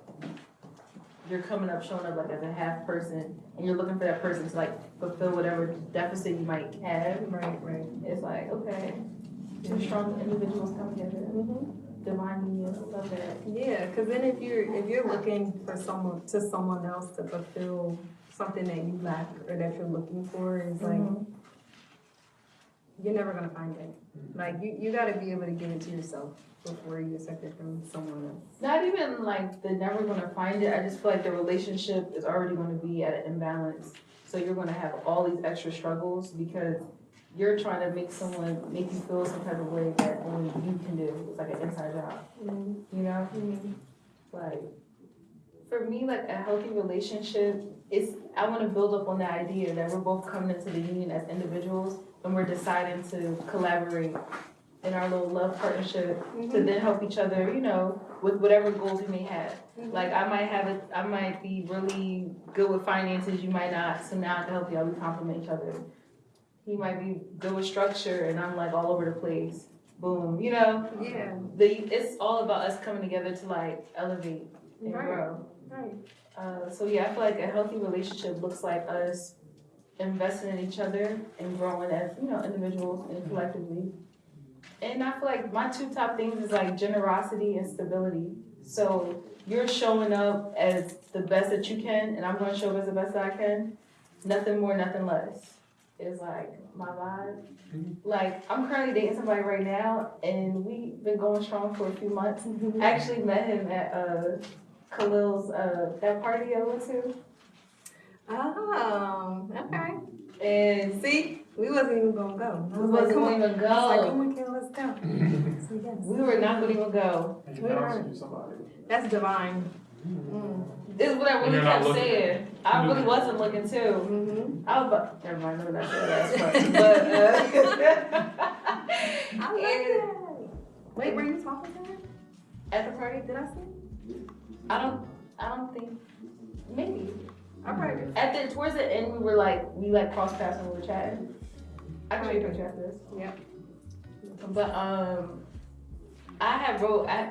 you're showing up like as a half person and you're looking for that person to like fulfill whatever deficit you might have. Right. It's like, okay, two strong individuals come together. Divine union, love that. Yeah, because then if you're looking for someone else to fulfill something that you lack or that you're looking for, it's like you're never gonna find it. Like you gotta be able to give it to yourself before you accept it from someone else. Not even like they're never gonna find it. I just feel like the relationship is already gonna be at an imbalance. So you're gonna have all these extra struggles because you're trying to make you feel some type of way that only you can do. It's like an inside job. You know? Like, for me, like a healthy relationship I want to build up on the idea that we're both coming into the union as individuals and we're deciding to collaborate in our little love partnership to then help each other, you know, with whatever goals we may have. Like I might be really good with finances, you might not, so now I can help you out, we complement each other. He might be good with structure and I'm like all over the place. Boom, you know? Yeah. It's all about us coming together to like elevate and grow. Right. So yeah, I feel like a healthy relationship looks like us investing in each other and growing as, you know, individuals and collectively. And I feel like my two top things is like generosity and stability. So you're showing up as the best that you can and I'm gonna show up as the best that I can. Nothing more, nothing less. Is like my vibe. Like I'm currently dating somebody right now and we've been going strong for a few months. I actually met him at Khalil's that party I went to. Oh, okay. And See, we wasn't even gonna go. we wasn't going to I was like, go. come on, Kayla, let's go. So yes. We were not going to even go. And you found you somebody. That's divine. This is what I really You're not kept looking. saying. I really wasn't looking too. Mm-hmm. I was about, never mind, let me not say that last part. I love that. Wait, were you talking to her? At the party, Did I see? I don't think, maybe. I probably Towards the end, we like crossed paths and we were chatting. I can show you a picture after this. Yep. But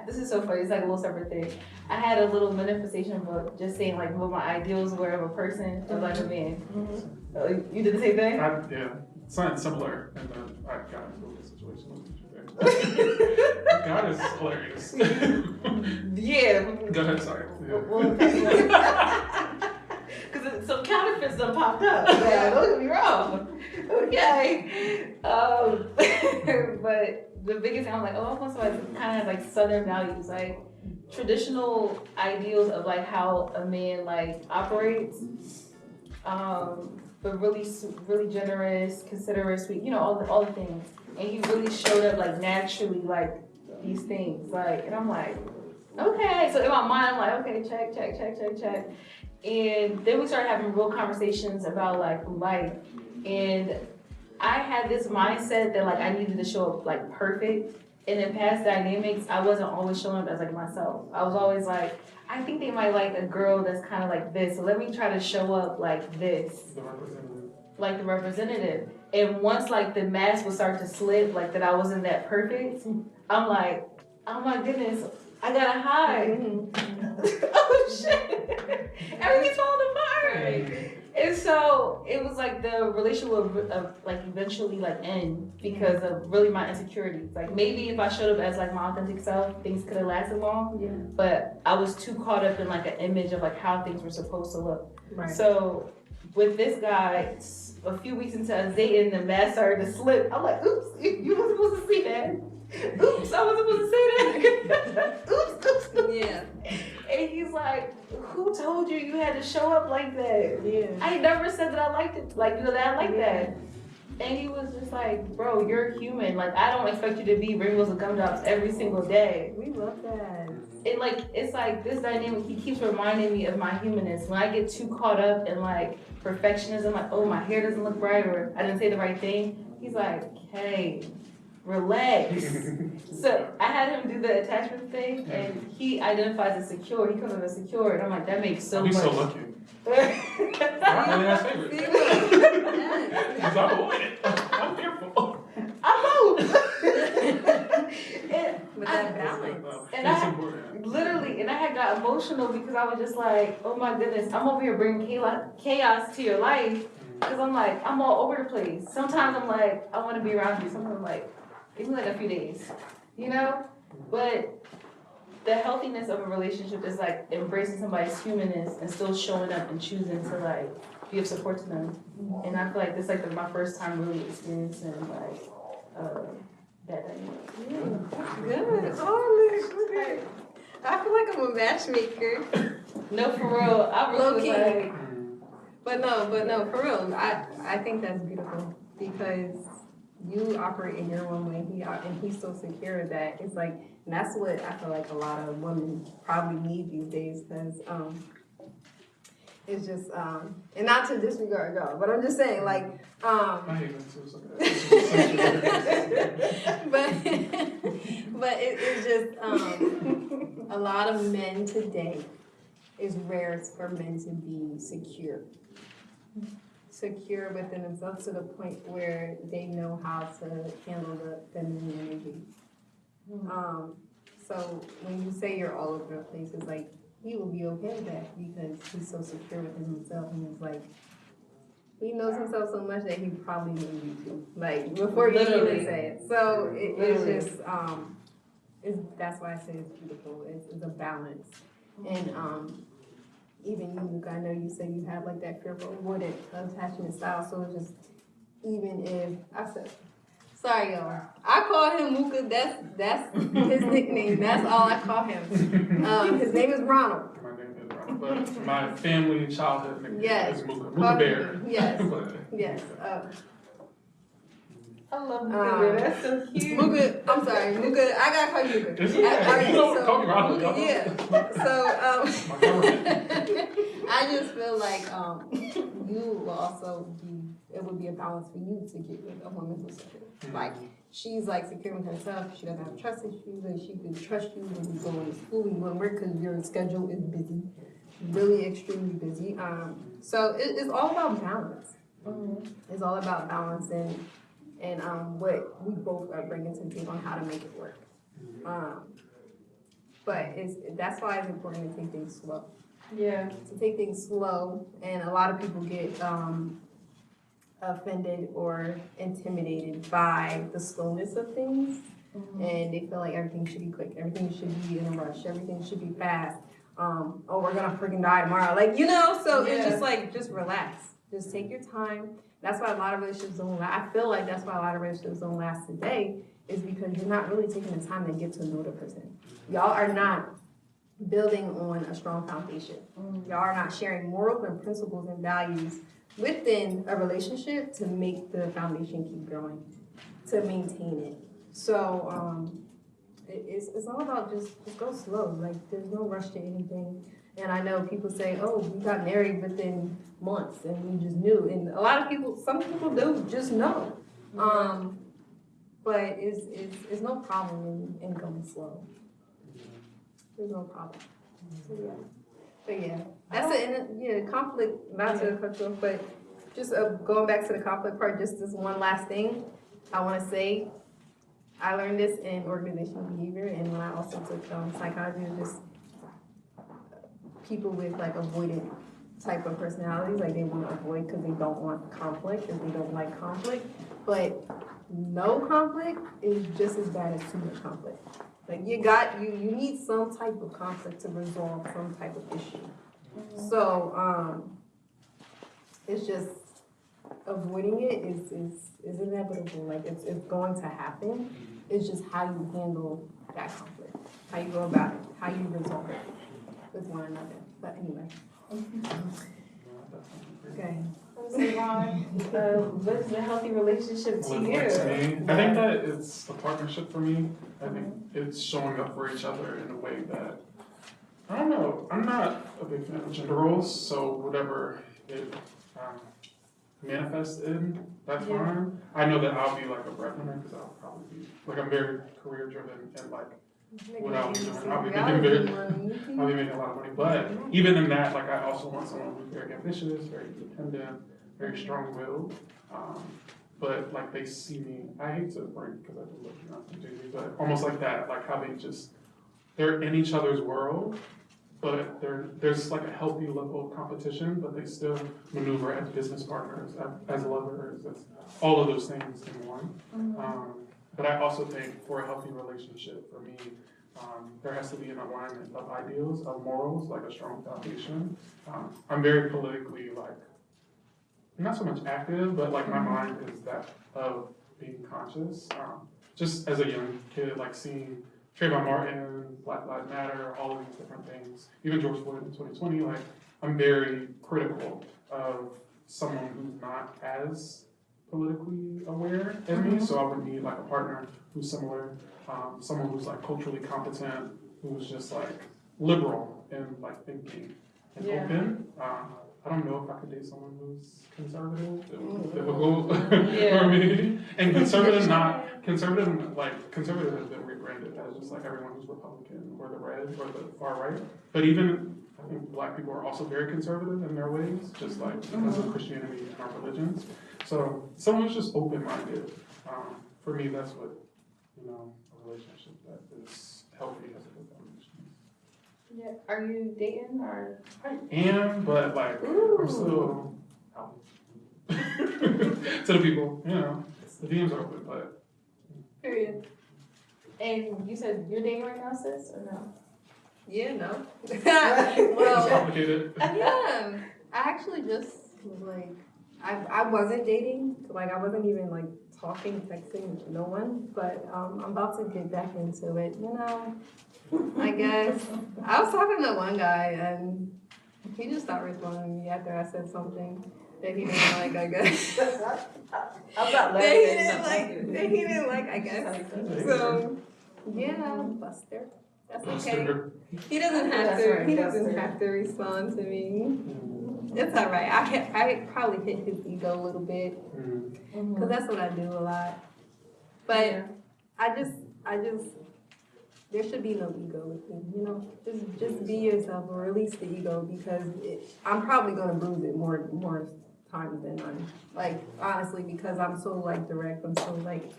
this is so funny, it's like a little separate thing. I had a little manifestation book just saying like what my ideals were of a person or like a man. You did the same thing? Yeah, something similar, and then I got into a little situation with God is hilarious. Yeah. Go ahead, sorry. Because some counterfeits done popped up. Yeah, don't get me wrong. Okay. But the biggest thing, I'm like, I want somebody who kind of has like Southern values, like traditional ideals of like how a man like operates. But really generous, considerate, sweet, you know, all the things. And he really showed up like naturally, like these things, like, and I'm like, okay. So in my mind, I'm like, okay, check. And then we started having real conversations about like life. And I had this mindset that like I needed to show up like perfect. And in past dynamics, I wasn't always showing up as like myself. I was always like, I think they might like a girl that's kind of like this. So let me try to show up like this. The representative. Like the representative. And once like the mask would start to slip, like that I wasn't that perfect, I'm like, oh my goodness, I gotta hide. Oh shit, everything's falling apart. And so it was like the relationship would like eventually like end because of really my insecurities. Like maybe if I showed up as like my authentic self, things could have lasted long. Yeah. But I was too caught up in like an image of like how things were supposed to look. Right. So with this guy, a few weeks into us dating, the mask started to slip. I'm like, oops, you weren't supposed to see that. Oops, I wasn't supposed to say that. Oops. Yeah. And he's like, who told you you had to show up like that? Yeah. I never said that I liked it, like, you know, that I like that. And he was just like, bro, you're human. Like, I don't expect you to be rainbows and gumdrops every single day. We love that. And like, it's like this dynamic, he keeps reminding me of my humanness. When I get too caught up in like perfectionism, like, oh, my hair doesn't look right, or I didn't say the right thing, he's like, hey, relax. So I had him do the attachment thing, and he identifies as secure. He comes in as secure, and I'm like, that makes so much. He's so lucky. Probably my favorite. Because I'm avoid it. I'm fearful. I know. But that balance. And It's I- important. Literally, and I had got emotional because I was just like, oh my goodness, I'm over here bringing chaos to your life. Because I'm like, I'm all over the place. Sometimes I'm like, I want to be around you. Sometimes I'm like, give me like a few days, you know? But the healthiness of a relationship is like embracing somebody's humanness and still showing up and choosing to like be of support to them. And I feel like this is like my first time really experiencing like that dynamic. Good. Oh, look, okay. I feel like I'm a matchmaker. No, for real. I really was Low-key. like, But no, for real. I think that's beautiful because you operate in your own way, and he's so secure of that. It's like, and that's what I feel like a lot of women probably need these days because it's just and not to disregard y'all, but I'm just saying like I hate when too. So but it's just a lot of men today is rare for men to be secure within themselves to the point where they know how to handle the feminine energy. So when you say you're all over the place, it's like he will be okay with that because he's so secure within himself and he's like he knows himself so much that he probably knows you too. Like before you Literally. even say it. So Literally. it's just that's why I say it's beautiful. It's a balance. And even you, Luke, I know you said you have like that fearful avoidant attachment style, so it's just even if I said sorry y'all. I call him Luca, that's his nickname. That's all I call him. His name is Ronald. my name is Ronald, but my family childhood nickname Yes. is Muka. Call Muka him- Bear. Yes. But, Yes. I love Muka. That's so cute. Muka, I'm sorry, Muka, I gotta call you Muka. It's okay. Alright, You don't so- call me Ronald. Muka, y'all. yeah. So My government. I just feel like you will also it would be a balance for you to get with a woman who's secure. Like she's like secure with herself, she doesn't have trust issues, and she can trust you when you go into school, when you go to work, because your schedule is busy, really extremely busy. So it's all about balance. It's all about balance and what we both are bringing to the table on how to make it work. But that's why it's important to take things slow. Yeah. To take things slow, and a lot of people get offended or intimidated by the slowness of things, and they feel like everything should be quick, everything should be in a rush, everything should be fast. Oh, we're gonna freaking die tomorrow, like so it's just like just relax, just take your time. That's why a lot of relationships don't last. I feel like that's why a lot of relationships don't last today, is because you're not really taking the time to get to know the person. Y'all are not building on a strong foundation. Y'all are not sharing morals and principles and values within a relationship to make the foundation keep growing, to maintain it. So it's all about just go slow. Like there's no rush to anything. And I know people say, oh, we got married within months and we just knew. And a lot of people, some people do just know. But it's no problem in going slow. There's no problem. So yeah. But yeah, that's it. Conflict, not to cut you off, but just going back to the conflict part, just this one last thing I want to say. I learned this in organizational behavior, and when I also took psychology, it was just people with like avoidant type of personalities, like they want to avoid because they don't want conflict, because they don't like conflict. But no conflict is just as bad as too much conflict. Like you need some type of conflict to resolve some type of issue. So it's just avoiding it is inevitable. Like it's going to happen. It's just how you handle that conflict, how you go about it, how you resolve it with one another. But anyway. Okay. So Ron, what is a healthy relationship to Look you? like to me. I think that it's a partnership for me. I think it's showing up for each other in a way that, I don't know, I'm not a big fan of gender roles, so whatever it manifests in, that's fine. I know that I'll be like a breadwinner because I'll probably be, like I'm very career driven and like without me doing, I'll be making a lot of money. But even in that, like I also want someone who's very ambitious, very independent, very strong-willed. But like they see me, I hate to break because I do love you not completely, but almost like that, like how they're in each other's world, but there's like a healthy level of competition, but they still maneuver as business partners, as lovers, as all of those things in one. But I also think for a healthy relationship, for me, there has to be an alignment of ideals, of morals, like a strong foundation. I'm very politically like, not so much active, but like my mind is that of being conscious. Just as a young kid, like seeing Trayvon Martin, Black Lives Matter, all of these different things, even George Floyd in 2020, like I'm very critical of someone who's not as politically aware as me, so I would need like a partner who's similar, someone who's like culturally competent, who's just like liberal in like thinking and open. I don't know if I could date someone who's conservative. It would be difficult for me. And conservative has been rebranded as just like everyone who's Republican or the red or the far right. But even I think Black people are also very conservative in their ways, just like because of Christianity and our religions. So someone's just open-minded. For me, that's what, a relationship that is healthy has a good foundation. Yeah. Are you dating or? I am, but like I'm still out to the people, the DMs are open, but. Period. And you said you're dating right now, sis, or no? Yeah, no. It's Well, complicated. yeah. I actually just like I wasn't dating, like I wasn't even like talking, texting no one, but I'm about to get back into it, I guess. I was talking to one guy and he just stopped responding to me after I said something that he didn't like, I guess. I'm not that he laughing. didn't like, I guess. So yeah, Buster. That's okay. He doesn't have to. He doesn't have to respond to me. It's all right. I probably hit his ego a little bit because that's what I do a lot. But I just there should be no ego with me. Just be yourself or release the ego because I'm probably gonna bruise it more times than none. Like honestly, because I'm so like direct. I'm so like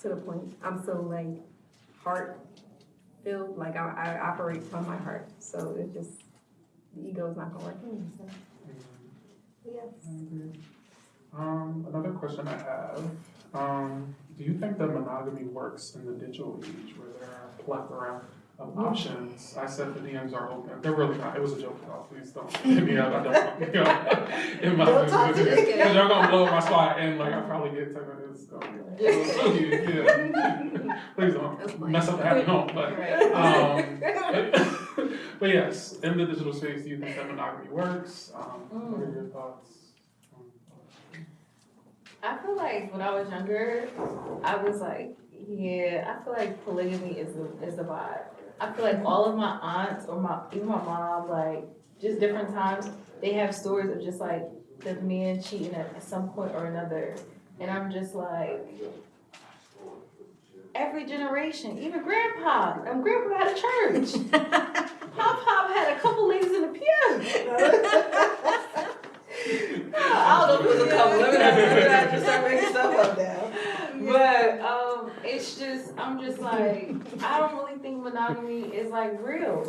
to the point. I'm so like heart filled. Like I operate from my heart. So it just the ego is not gonna work. So. Yes. Another question I have, do you think that monogamy works in the digital age where there are a plethora of options? I said the DMs are open. They're really not. It was a joke, y'all. Please don't hit me up. I don't, in my Don't talk to me. because y'all gonna blow up my spot and like I probably get 10 minutes. Please don't mess up the happy home. But yes, in the digital space, do you think that monogamy works? What are your thoughts? I feel like when I was younger, I was like, I feel like polygamy is the vibe. I feel like all of my aunts or even my mom, like just different times, they have stories of just like the man cheating at some point or another. And I'm just like, every generation, even Grandpa had a church. Pop had a couple ladies in the pew. I don't know if it was a couple. Let me not just start making stuff up now. But it's just, I'm just like, I don't really think monogamy is like real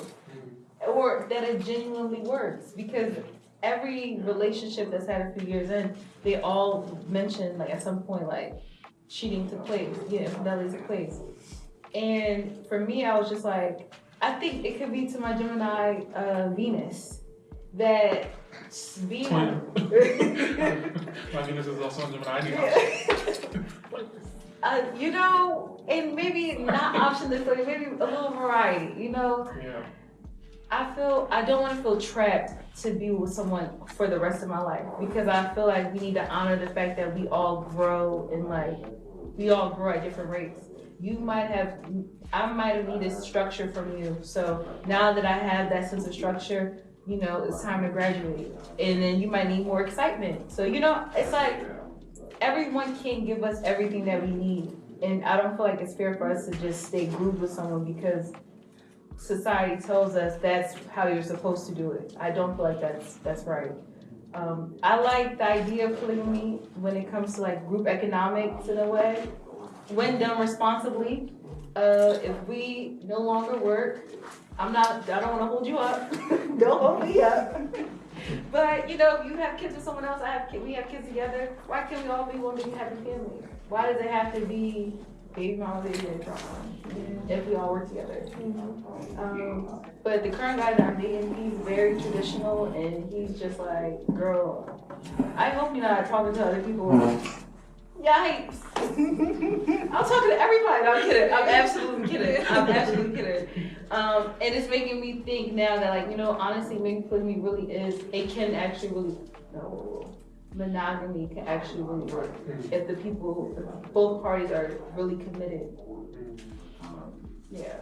or that it genuinely works because every relationship that's had a few years in, they all mention like at some point like cheating took place, infidelity took place. And for me, I was just like, I think it could be to my Gemini Venus that being my Venus is also on Gemini. And maybe not optionless, but maybe a little variety, Yeah. I don't want to feel trapped to be with someone for the rest of my life because I feel like we need to honor the fact that we all grow and like we all grow at different rates. I might have needed structure from you. So now that I have that sense of structure, it's time to graduate. And then you might need more excitement. So, it's like everyone can't give us everything that we need. And I don't feel like it's fair for us to just stay glued with someone because society tells us that's how you're supposed to do it. I don't feel like that's right. I like the idea of polygamy when it comes to like group economics in a way, when done responsibly. If we no longer work, I don't want to hold you up. Don't hold me up. But you know, if you have kids with someone else, we have kids together. Why can't we all be one big happy family? Why does it have to be baby mama, baby daddy drama if we all work together? But the current guy that I'm dating, he's very traditional, and he's just like, girl, I hope you're not talking to other people. Yikes! I'm talking to everybody. No, I'm kidding. I'm absolutely kidding. And it's making me think now that, like, you know, honestly, maybe polygamy really is. It can actually really. No, monogamy can actually really work if both parties are really committed. Yeah.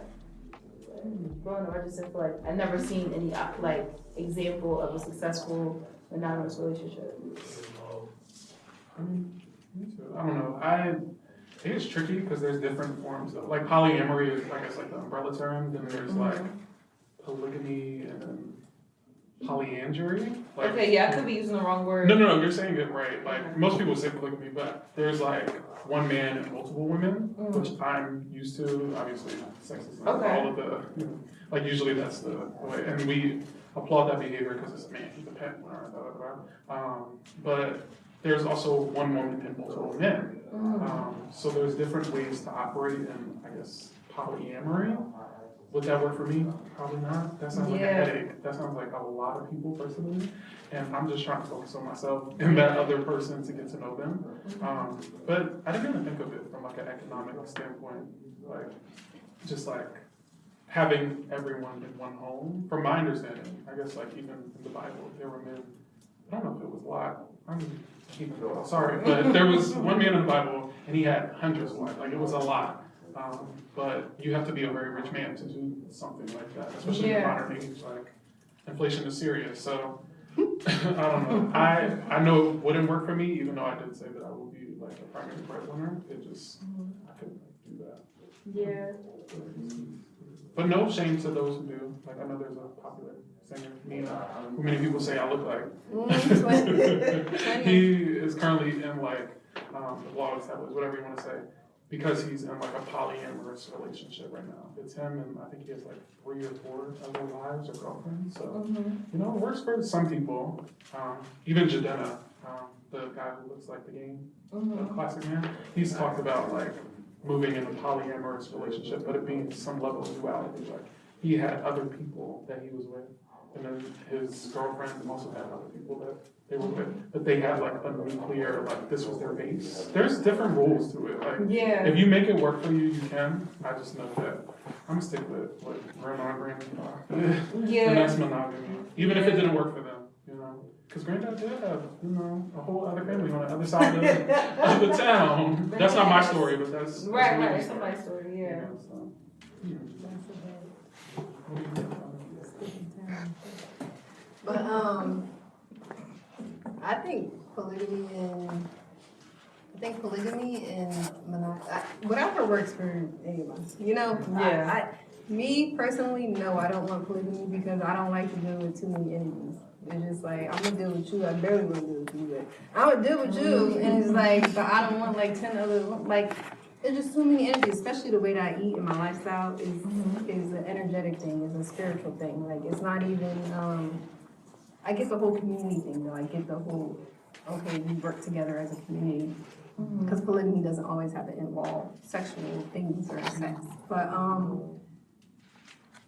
Growing up, I just feel like I've never seen any like example of a successful monogamous relationship. I don't know. I think it's tricky because there's different forms of, like, polyamory is, I guess, like the umbrella term. Then there's like polygamy and then polyandry. Like, Okay, yeah, I could be using the wrong word. No, you're saying it right. Like, most people say polygamy, but there's like one man and multiple women, which I'm used to. Obviously, sex is not all of the, you know, like, usually that's the way, and we applaud that behavior because it's, man, he's a pet, but there's also one woman and multiple men. So there's different ways to operate in, I guess, polyamory. Would that work for me? Probably not. That sounds like a headache. That sounds like a lot of people personally. And I'm just trying to focus on myself and that other person to get to know them. But I didn't really think of it from like an economic standpoint. Like, just like having everyone in one home. From my understanding, I guess, like, even in the Bible, there were men. I don't know if it was a lot. I'm keeping going. Sorry, but there was one man in the Bible, and he had hundreds of wives. Like, it was a lot. But you have to be a very rich man to do something like that, especially in the modern age. Like, inflation is serious. So I don't know. I know it wouldn't work for me, even though I did say that I will be like a primary breadwinner. It just I couldn't do that. Yeah. But no shame to those who do. Like, I know there's a popular singer, Nina, who many people say I look like. He is currently in like the blogs, whatever you want to say, because he's in like a polyamorous relationship right now. It's him, and I think he has like 3 or 4 other wives or girlfriends. So you know, it works for some people. Even Jadena, the guy who looks like the game, the classic man, he's talked about like moving in a polyamorous relationship, but it being some level of duality. Like, he had other people that he was with, and then his girlfriend also had other people that they were with, but they had like a nuclear, like, this was their base. There's different rules to it. Like, if you make it work for you, you can. I just know that I'm gonna stick with what grandma and granny are. And that's monogamy. Even if it didn't work for them, you know. Because granddad did have, you know, a whole other family on the other side of the town. That's not my story, but that's right. Somebody's story, yeah. You know, But I think polygamy and whatever works for anyone. You know, me personally, no, I don't want polygamy because I don't like to deal with too many enemies. It's just like, I'm gonna deal with you. I barely want to deal with you, but I'm gonna deal with you, and it's like, but I don't want like 10 other, like, it's just too many energies, especially the way that I eat and my lifestyle is an energetic thing, it's a spiritual thing. Like, it's not even, I get the whole community thing though. I get the whole, okay, we work together as a community. Because polygamy doesn't always have to involve sexual things or sex. But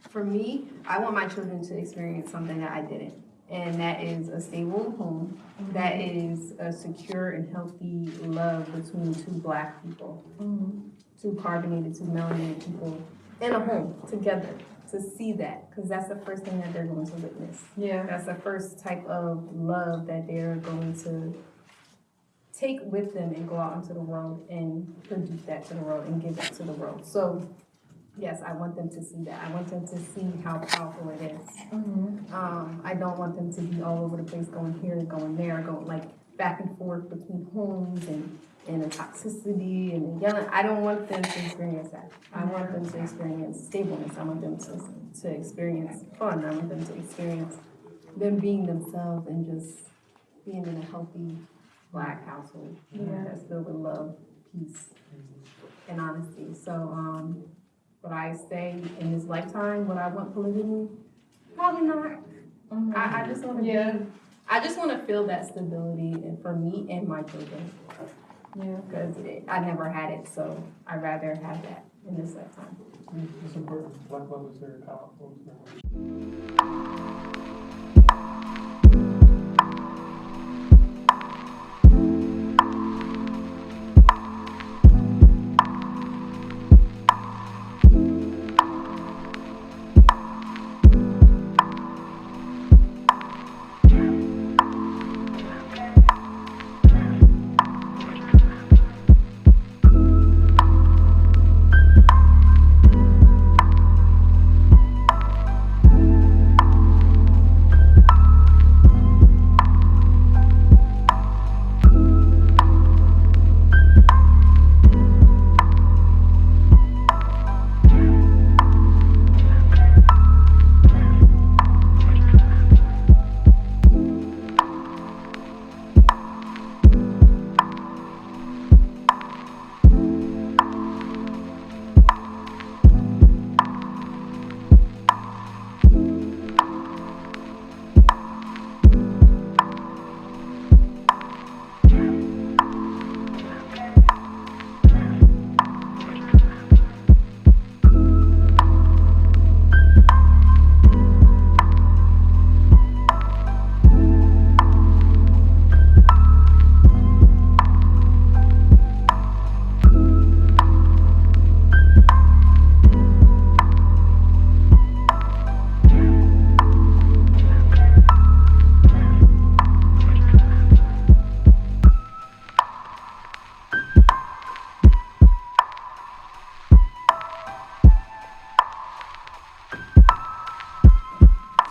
for me, I want my children to experience something that I didn't. And that is a stable home, that is a secure and healthy love between 2 Black people, 2 carbonated, 2 melanated people in a home together, to see that, because that's the first thing that they're going to witness. Yeah. That's the first type of love that they're going to take with them and go out into the world and produce that to the world and give that to the world. So yes, I want them to see that. I want them to see how powerful it is. I don't want them to be all over the place, going here, going there, going like back and forth between homes and and the toxicity and the yelling. I don't want them to experience that. I want them to experience stableness. I want them to experience fun. I want them to experience them being themselves and just being in a healthy Black household that's filled with love, peace, and honesty. So, would I say in this lifetime, would I want polygamy? Probably not. I just want to be. I just want to feel that stability and for me and my children. Yeah, because I never had it, so I'd rather have that in this lifetime. It's important. Black love is very powerful.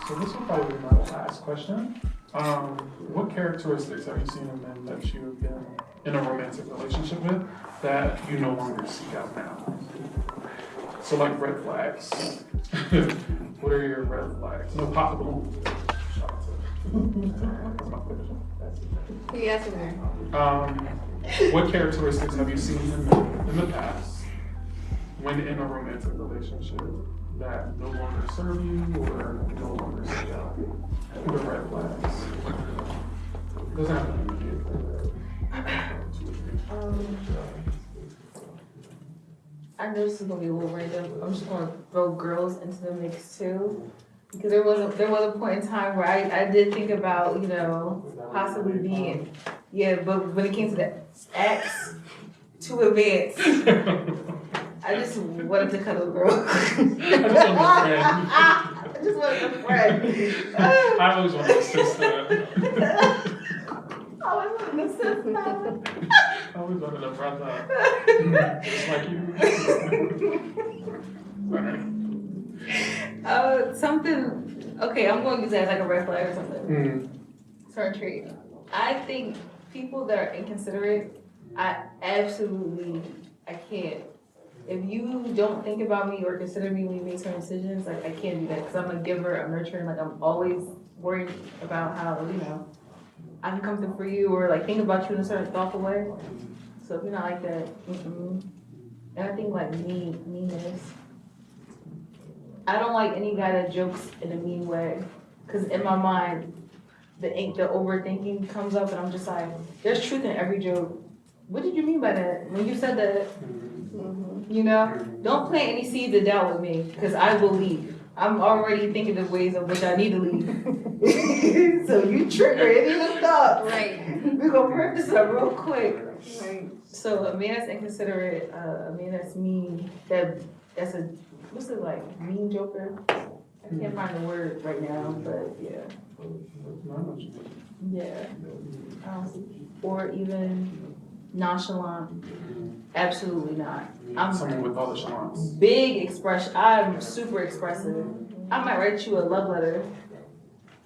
So this will probably be my last question. What characteristics have you seen in men that you have been in a romantic relationship with that you no longer seek out now? So like red flags. What are your red flags? No possible. Yes, What characteristics have you seen in men in the past when in a romantic relationship that no longer serve you or no longer seek out? The red flags. Doesn't have to be I know this is gonna be a little random. I'm just gonna throw girls into the mix too. Because there was a point in time where I did think about, possibly being, but when it came to the X, too advanced. I just wanted to cuddle a girl. I just wanted a friend. I always wanted a sister. I always wanted a sister. I always wanted a brother. Just like you. Okay, I'm going to use that as like a red flag or something. Certain trait. I think people that are inconsiderate, I can't. If you don't think about me or consider me when you make certain decisions, like I can't do that because I'm a giver, I'm nurturing, like I'm always worried about how, I can come through for you or like think about you in a certain thoughtful way. So if you're not like that, And I think like meanness. I don't like any guy that jokes in a mean way, because in my mind, the overthinking comes up, and I'm just like, there's truth in every joke. What did you mean by that when you said that? Don't plant any seeds of doubt with me, because I will leave. I'm already thinking of ways of which I need to leave. So you trigger any of the thoughts. Right. We're gonna rip this up real quick. Right. So a man that's inconsiderate, a man that's mean, that's a, what's it like, mean joker? I can't find the word right now, but yeah. Yeah. Or even nonchalant. Absolutely not. I'm someone with all the chalants. big expression. I'm super expressive. I might write you a love letter.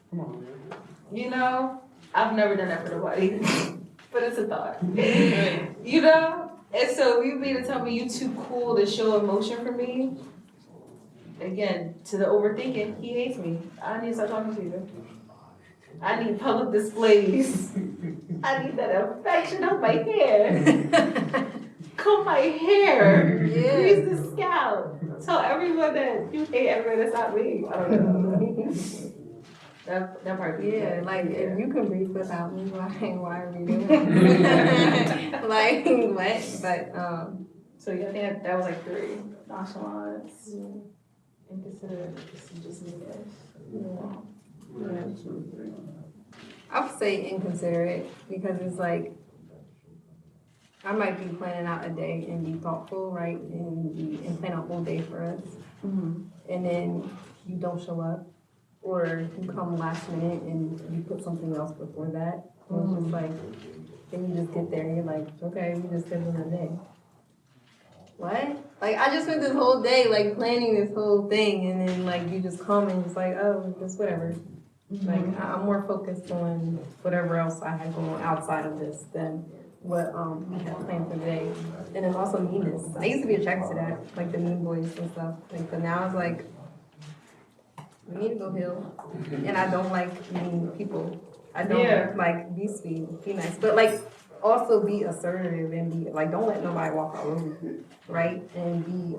Come on, man. I've never done that for nobody. but it's a thought. You know? And so you mean to tell me you too cool to show emotion for me? Again, to the overthinking, he hates me. I need to start talking to you. I need public displays. I need that affection of my hair. Comb my hair. Grease the scalp. Tell everyone that you hate everyone that's not me. I don't know. That part. Yeah, like if you can breathe without me, why are we doing it? Like what? But So yeah, I think that was like 3. Nonchalance. Inconsiderate. Just me. I would say inconsiderate because it's like I might be planning out a day and be thoughtful, right, and plan a whole day for us, and then you don't show up, or you come last minute and you put something else before that. And it's just like then you just get there and you're like, okay, we just scheduled a day. What? Like I just spent this whole day like planning this whole thing, and then like you just come and it's like, oh, just whatever. Like I'm more focused on whatever else I had going outside of this than what we had planned for the day. And then also meanness. I used to be attracted to that, like the mean boys and stuff. Like, but now it's like we need to go heal. And I don't like mean people. I don't like be sweet, be nice, but like also be assertive and be like don't let nobody walk all over you, right? And be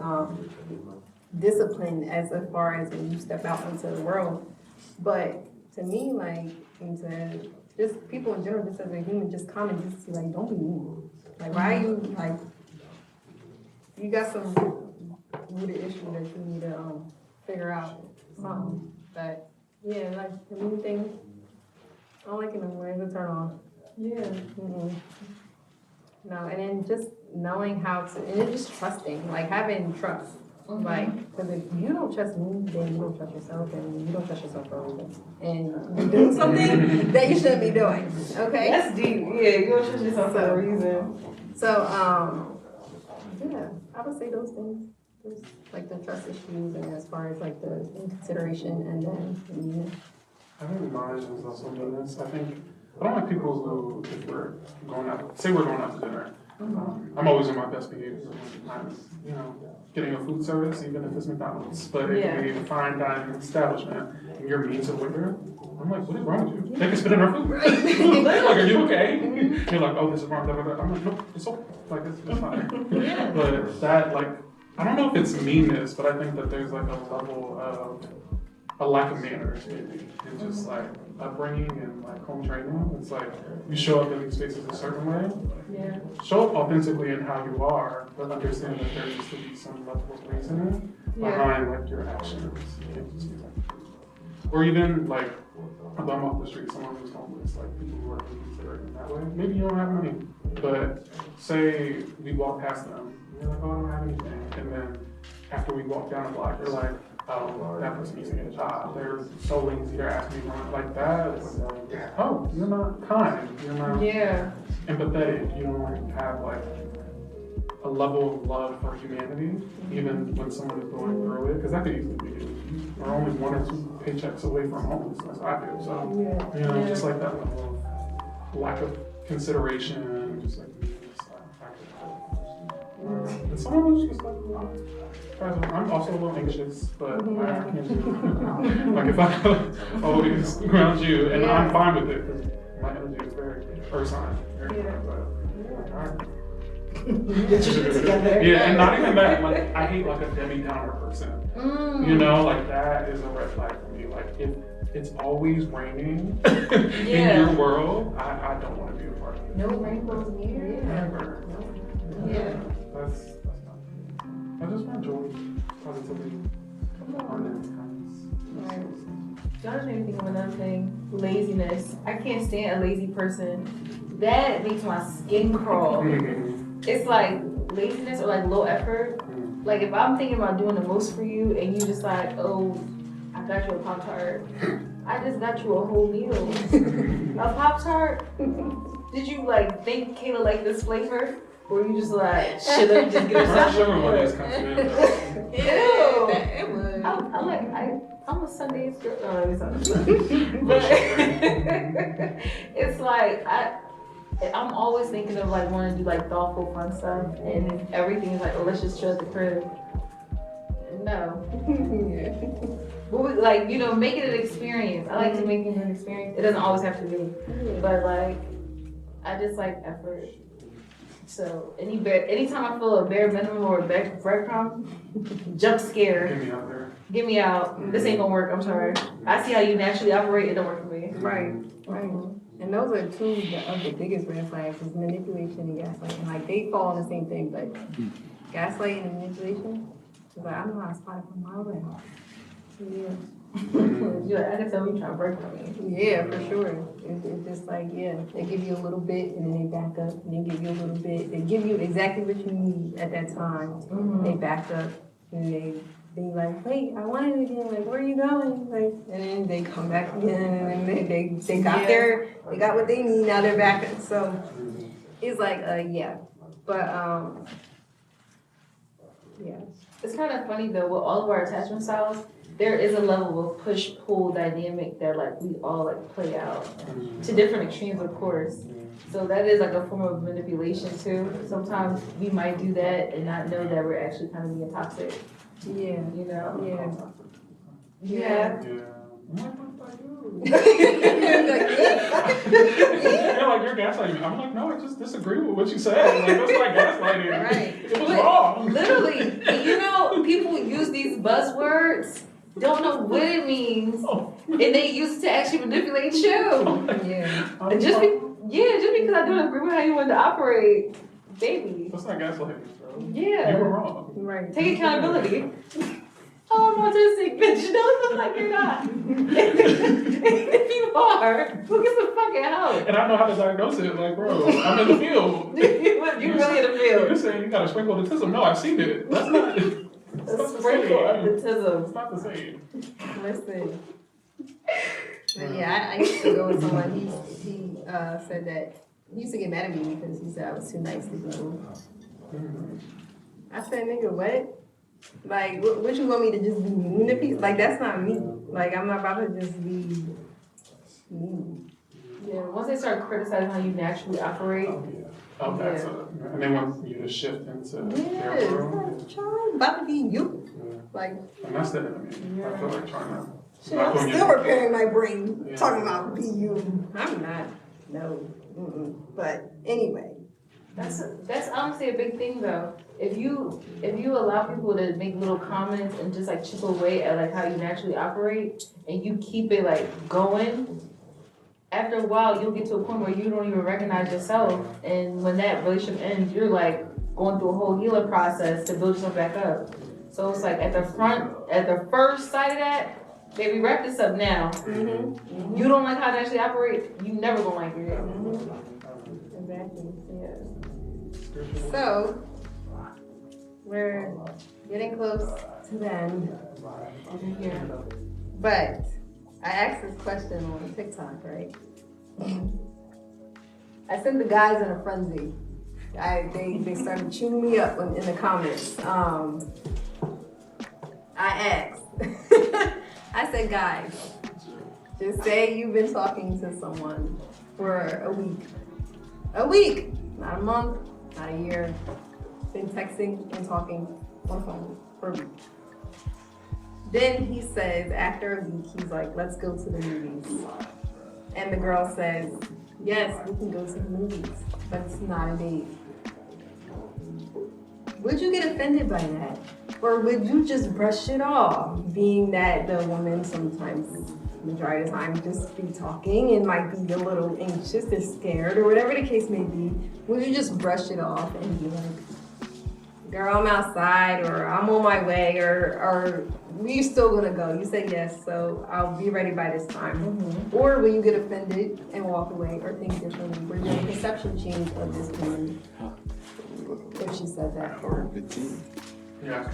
disciplined as far as when you step out into the world. But to me, like, and to just people in general, just as a human, just common decency, like, don't be mean. Like, why are you, like, you got some rooted issue that you need to figure out something. But, yeah, like, the mean thing, I don't like it anymore. It's a turn on. Yeah. Mm-hmm. No, and then just knowing how to, and then just trusting, like, having trust. Like, because if you don't trust me, then you don't trust yourself, and you don't trust yourself for a reason. And you're doing something that you shouldn't be doing, okay? That's deep. Yeah, you don't trust yourself for a reason. So, yeah, I would say those things. There's, like, the trust issues, and as far as, like, the consideration, and then, I think mine is also meanness. I don't like people who, if we're going out, say we're going out to dinner, I'm always on my best behavior when I'm, getting a food service, even if it's McDonald's. But it can be a fine dining establishment, and you're mean to the waiter. I'm like, what is wrong with you? They can spit in our food. Like, are you okay? You're like, oh, this is wrong. Blah, blah, blah. I'm like, no, it's okay. Like, it's fine. But that, like, I don't know if it's meanness, but I think that there's like a level of a lack of manners, maybe, and just like upbringing and like home training. It's like you show up in these spaces a certain way. Yeah. Show up authentically in how you are, but understand that there needs to be some level of reasoning behind like your actions. You can't just be like, or even like a bum off the street, someone who's homeless, like people who are considerate in that way. Maybe you don't have money, but say we walk past them, and you're like, oh, I don't have anything, and then after we walk down the block, you're like, oh, that person needs to get a job. They're so lazy, they're asking me like that. Oh, you're not kind. You're not empathetic. You don't have like a level of love for humanity, even when someone is going through it, because that could easily be you. We're only 1 or 2 paychecks away from homelessness, I feel. So, just like that level of lack of consideration, just like and someone who's just like, I'm also a little anxious, but I can't do like if I always ground you, and I'm fine with it because my energy is very earth sign. Get your shit together. Yeah, and not even that. Like I hate like a Debbie Downer person. Like that is a red flag for me. Like if it's always raining in your world, I don't want to be a part of it. No rainbows near. Never. Yeah. That's not me. I just want joy, positivity, abundance, kindness. Y'all made me think of another thing. Laziness. I can't stand a lazy person. That makes my skin crawl. It's like laziness or like low effort. Like if I'm thinking about doing the most for you and you just like, oh, I got you a Pop-Tart. I just got you a whole meal. A Pop-Tart? Did you like think Kayla liked this flavor? Or you just like, shut up, just get I'm yourself. sure one is coming. Ew. It would. I'm a Sundays girl. No, it's not. But it's like I'm always thinking of like wanting to do like thoughtful, fun stuff, and everything is like, oh, let's just chill at the crib. No. Yeah. But like, you know, make it an experience. I like to make it an experience. It doesn't always have to be, but like, I just like effort. So anytime I feel a bare minimum or a breadcrumb, jump scare. Get me out there. Get me out. This ain't gonna work. I'm sorry. I see how you naturally operate. It don't work for me. Right, right. And those are two of the biggest red flags is manipulation and gaslighting. Like they fall in the same thing, but gaslighting and manipulation, is like I know how to spot it from miles away. So yeah. You're like, I can tell you trying to break from me. Yeah, for sure. It's just like, yeah, they give you a little bit and then they back up and they give you a little bit. They give you exactly what you need at that time. They back up and they like, wait, I want it again. Like, where are you going? Like, and then they come back again and then they got they got what they need. Now they're back. So it's like, yeah, but yeah. It's kind of funny though, with all of our attachment styles, there is a level of push-pull dynamic that like we all like play out to different extremes, of course. So that is like a form of manipulation too. Sometimes we might do that and not know that we're actually kind of being toxic. Yeah. You know? Yeah. Yeah. Like, They're like, you're gaslighting me. I'm like, no, I just disagree with what you said. Like, that's not gaslighting. Right. It was But wrong. literally, you know, people use these buzzwords, don't know what it means, and they use it to actually manipulate you. yeah. And just because I don't agree with how you want to operate, baby. That's not gaslighting, bro. Yeah. You were wrong. Right. Take accountability. Oh, I'm autistic, bitch. Don't look like you're not. If you are, who gets the fucking help? And I know how to diagnose it. Like, bro, I'm in the field. You're really in the You're field. saying you got a sprinkle of autism. No, I've seen it. That's not. A sprinkle of It's autism. not the same. Listen. But yeah, I used to go with someone, he said that, he used to get mad at me because he said I was too nice to people. I said, nigga, what? Like, what you want me to just be mean to people? Like, that's not me. Like, I'm not about to just be mean. Yeah, once they start criticizing how you naturally operate, Oh, that's and they want you to shift into Yeah, their it's world. like, child, about to be you. Yeah. Like, And that's the enemy. I feel like trying to. shit, I'm still repairing my brain, Yeah. talking about be you. I'm not. No. But anyway. that's honestly a big thing though. If you allow people to make little comments and just like chip away at like how you naturally operate, and you keep it like going, after a while you'll get to a point where you don't even recognize yourself, and when that relationship ends, you're like going through a whole healing process to build yourself back up. So it's like at the first sight of that, baby, wrap this up now. You don't like how I naturally operate, you never gonna like it. Exactly. Yeah. So, we're getting close to the end. Yeah. But I asked this question on TikTok, right? I sent the guys in a frenzy. They started chewing me up in the comments. I asked. I said, guys, just say you've been talking to someone for a week. A week, not a month, not a year. Been texting and talking on the phone for a week. Then he says, after a week, he's like, let's go to the movies. And the girl says, yes, we can go to the movies, but it's not a date. Would you get offended by that? Or would you just brush it off, being that the woman sometimes, majority of the time, just be talking and might be a little anxious or scared or whatever the case may be? Would you just brush it off and be like, girl, I'm outside, or I'm on my way, or we're still gonna go? You say yes, so I'll be ready by this time. Or will you get offended and walk away or think differently? Where your perception change of this woman, if she said that? Yeah.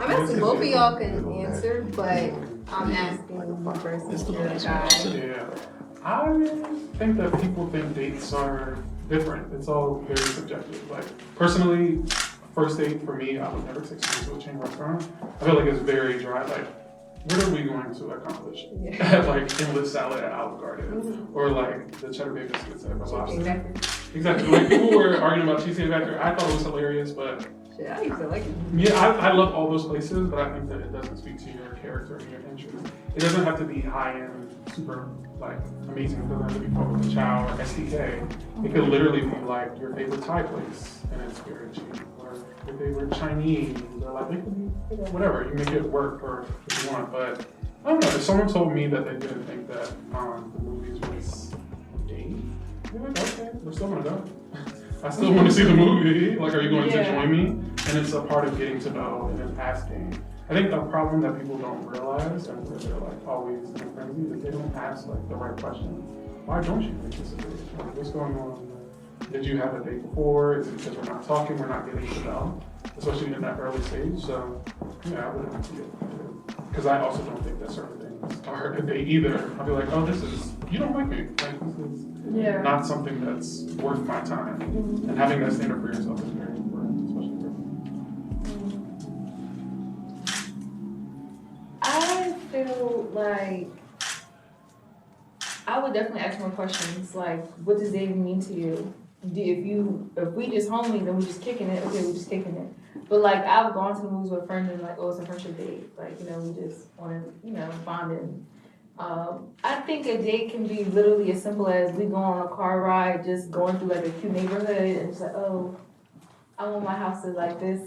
I'm asking both of y'all can answer, but I'm asking you versus you're the guy. Yeah. I think that people think dates are different. It's all very subjective. Like, personally, first date for me, I would never take someone to a chain restaurant. I feel like it's very dry. Like, what are we going to accomplish? Yeah. Like endless salad at Olive Garden, or like the cheddar bay biscuits at Lobster. Exactly. Exactly. Like people were arguing about Cheesecake Factory. I thought it was hilarious, but Shit, I used to like it. yeah, I love all those places, but I think that it doesn't speak to your character and your interest. It doesn't have to be high-end, super, like, amazing. It doesn't have to be Fogo de Chao or SDK. It could literally be like your favorite Thai place, and it's very cheap. Or your favorite Chinese, or like, it could be whatever. You make it work for what you want. But, I don't know, if someone told me that they didn't think that the movies was a date, I'd be like, okay, we're still gonna go. I still want to see the movie. Like, are you going to join me? And it's a part of getting to know and then asking. I think the problem that people don't realize, and where they're like always in a frenzy, is they don't ask like the right questions. Why don't you think this is a date? Like, what's going on? Did you have a date before? Is it because we're not talking, we're not getting to know? Especially in that early stage. So, yeah, I wouldn't see it. Because I also don't think that certain things are a date either. I'll be like, oh, you don't like me. Like, this is not something that's worth my time. And having that stand up for yourself is very important, especially for me. I feel like I would definitely ask more questions, like, what does dating mean to you? If we just homie, then we just kicking it, okay, we just kicking it. But like, I've gone to the movies with friends and like, oh, it's a friendship date. Like, we just want to, bond in. I think a date can be literally as simple as we go on a car ride, just going through like a cute neighborhood, and it's like, oh, I want my house to like this.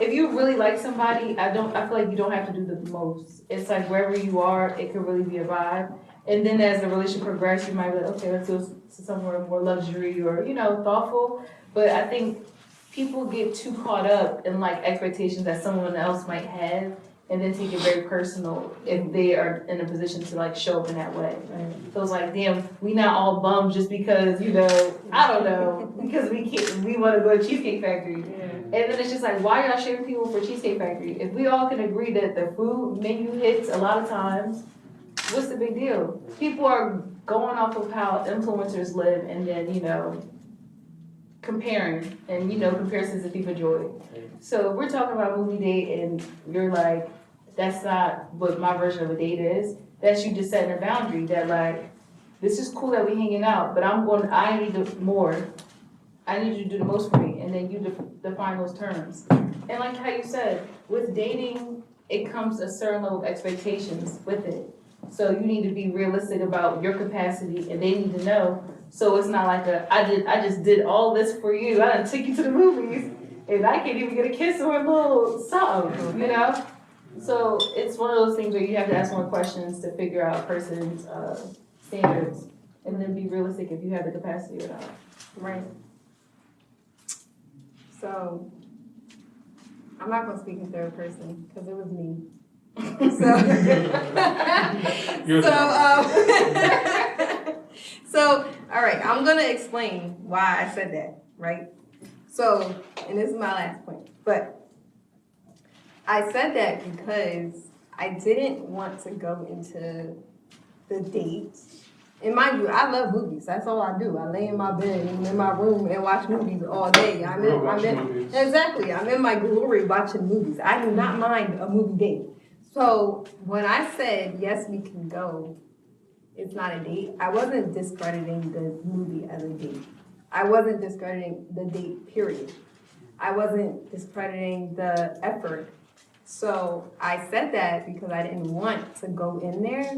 If you really like somebody, I feel like you don't have to do the most. It's like wherever you are, it could really be a vibe. And then as the relationship progresses, you might be like, okay, let's go to somewhere more luxury or, thoughtful. But I think people get too caught up in like expectations that someone else might have, and then take it very personal if they are in a position to like show up in that way. Right. So it's like, damn, we not all bums just because, I don't know, because we want to go to Cheesecake Factory. Yeah. And then it's just like, why y'all shaming people for Cheesecake Factory? If we all can agree that the food menu hits a lot of times, what's the big deal? People are going off of how influencers live and then, comparing and, comparisons that people enjoy. So if we're talking about a movie date and you're like, that's not what my version of a date is, that's you just setting a boundary that like, this is cool that we hanging out, but I need more. I need you to do the most for me, and then you define those terms. And like how you said, with dating, it comes a certain level of expectations with it. So you need to be realistic about your capacity, and they need to know. So it's not like I just did all this for you. I done took you to the movies, and I can't even get a kiss or a little something, So it's one of those things where you have to ask more questions to figure out a person's standards, and then be realistic if you have the capacity or not. Right. So, I'm not gonna speak in third person, because it was me. So, all right, I'm gonna explain why I said that, right? So, and this is my last point, but I said that because I didn't want to go into the date. And mind you, I love movies. That's all I do. I lay in my bed and in my room and watch movies all day. I'm in my glory watching movies. I do not mind a movie date. So when I said, yes, we can go, it's not a date, I wasn't discrediting the movie as a date. I wasn't discrediting the date, period. I wasn't discrediting the effort. So I said that because I didn't want to go in there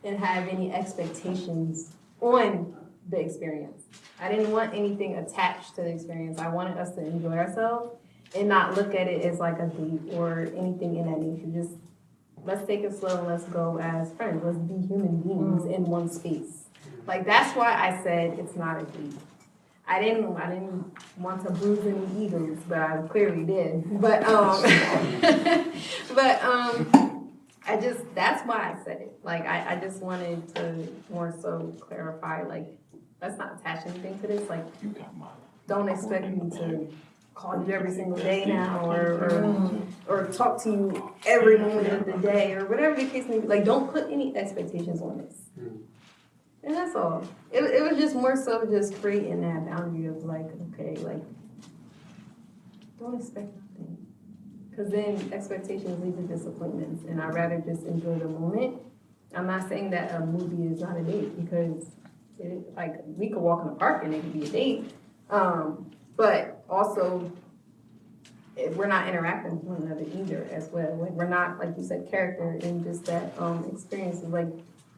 and have any expectations on the experience. I didn't want anything attached to the experience. I wanted us to enjoy ourselves and not look at it as like a date or anything in that nature. Just let's take it slow and let's go as friends. Let's be human beings in one space. Like, that's why I said it's not a date. I didn't want to bruise any egos, but I clearly did. But that's why I said it. Like, I just wanted to more so clarify, like, let's not attach anything to this. Like, don't expect me to call you every single day now or talk to you every moment of the day or whatever the case may be. Like, don't put any expectations on this. And that's all. It was just more so just creating that boundary of like, okay, like, don't expect nothing. Because then expectations lead to disappointments, and I'd rather just enjoy the moment. I'm not saying that a movie is not a date, because we could walk in the park and it could be a date. But also, we're not interacting with one another either as well. Like, we're not, like you said, character in just that experience is like,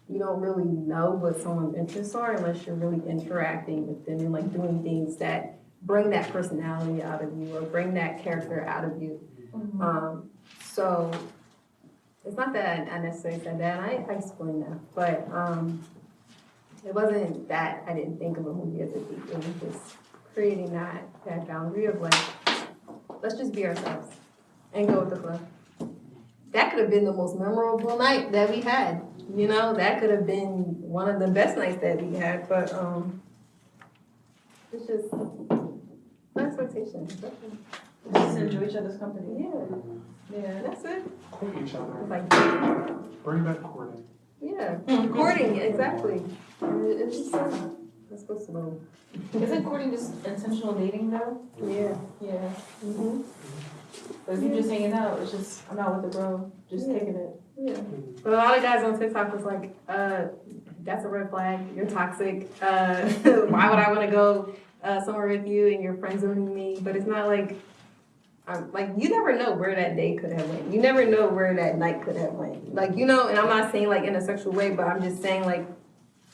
you don't really know what someone's interests are unless you're really interacting with them and like doing things that bring that personality out of you or bring that character out of you. So it's not that I necessarily said that, and I explained that, but it wasn't that I didn't think of a movie as a date. It was just creating that boundary of like, let's just be ourselves and go with the flow. That could have been the most memorable night that we had. You know, that could have been one of the best nights that we had, but it's just no expectations. Just enjoy each other's company. Yeah, that's it. Court each other. It's like, Bring back courting. yeah, courting, exactly. And it's just that's supposed to know. Isn't courting just intentional dating though? Yeah. Yeah. Mm-hmm. But if you're just hanging out, it's just, I'm out with the bro, just taking it. Yeah. But a lot of guys on TikTok was like, that's a red flag. You're toxic. Why would I want to go somewhere with you and you're friend zoning me? But it's not like, like, you never know where that day could have went. You never know where that night could have went. Like, you know, and I'm not saying like in a sexual way, but I'm just saying like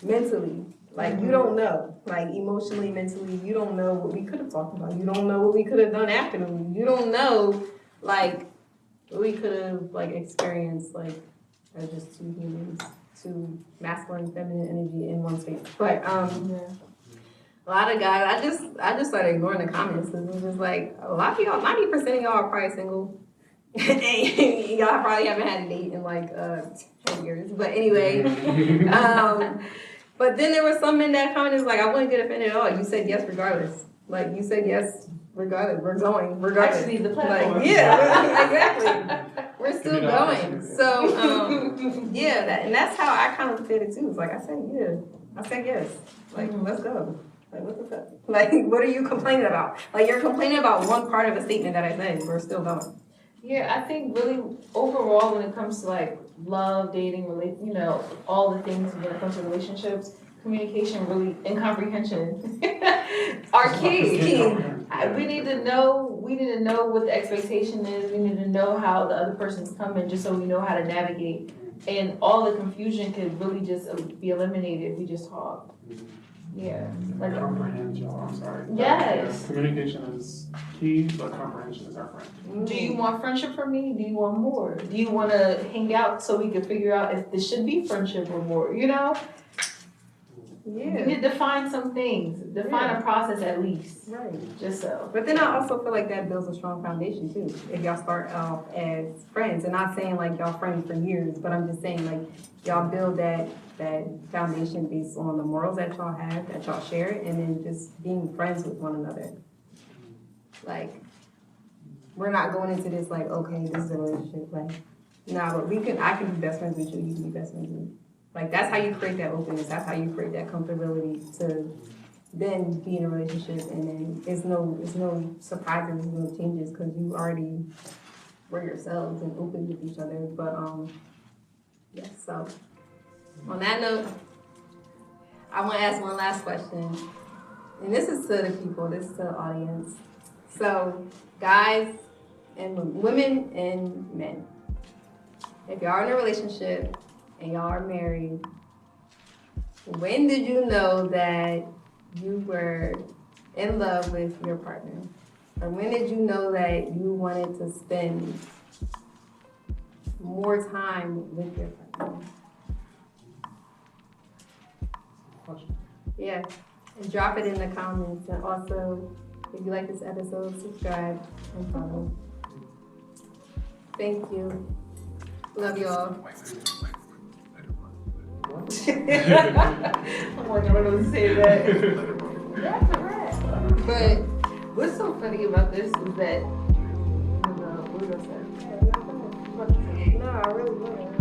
mentally. Like, you don't know. Like, emotionally, mentally, you don't know what we could have talked about. You don't know what we could have done after the movie. You don't know, like, what we could have, like, experienced, like, as just two humans, two masculine, feminine energy in one space. But, a lot of guys, I just started ignoring the comments because it was just like, a lot of y'all, 90% of y'all are probably single. And y'all probably haven't had a date in, like, 10 years. But anyway, but then there was some in that comment like, I wouldn't get offended at all. You said yes regardless. Like, you said yes regardless. We're going regardless. Actually, the platform. Like, yeah, exactly. We're still going. So, yeah, and that's how I kind of did it too. It's like, I said yes. Like, let's go. Like, what the fuck? Like, what are you complaining about? Like, you're complaining about one part of a statement that I said. We're still going. Yeah, I think really overall when it comes to like love, dating, you know, all the things when it comes to relationships, communication really and comprehension are key. We need to know what the expectation is. We need to know how the other person's coming just so we know how to navigate. And all the confusion could really just be eliminated if we just talk. Yeah. Like comprehend, y'all. I'm sorry. Yes. Communication is key, but comprehension is our friend. Do you want friendship from me? Do you want more? Do you want to hang out so we can figure out if this should be friendship or more? You know? Yeah. You need to define some things. Define a process at least. Right. Just so. But then I also feel like that builds a strong foundation too. If y'all start off as friends, and not saying like y'all friends for years, but I'm just saying like y'all build that foundation based on the morals that y'all have, that y'all share, and then just being friends with one another. Like, we're not going into this like, okay, this is a relationship. Like, nah, but I can be best friends with you, you can be best friends with me. Like, that's how you create that openness. That's how you create that comfortability to then be in a relationship, and then it's no surprises, no changes, because you already were yourselves and open with each other. But yeah. So on that note, I want to ask one last question, and this is to the people. This is to the audience. So, guys and women and men, if y'all are in a relationship and y'all are married, when did you know that you were in love with your partner? Or when did you know that you wanted to spend more time with your partner? Yeah, and drop it in the comments. And also, if you like this episode, subscribe and follow. Thank you. Love y'all. I'm like, I'm gonna say that. That's a wrap. But what's so funny about this is that, what was I saying? No, I really wouldn't.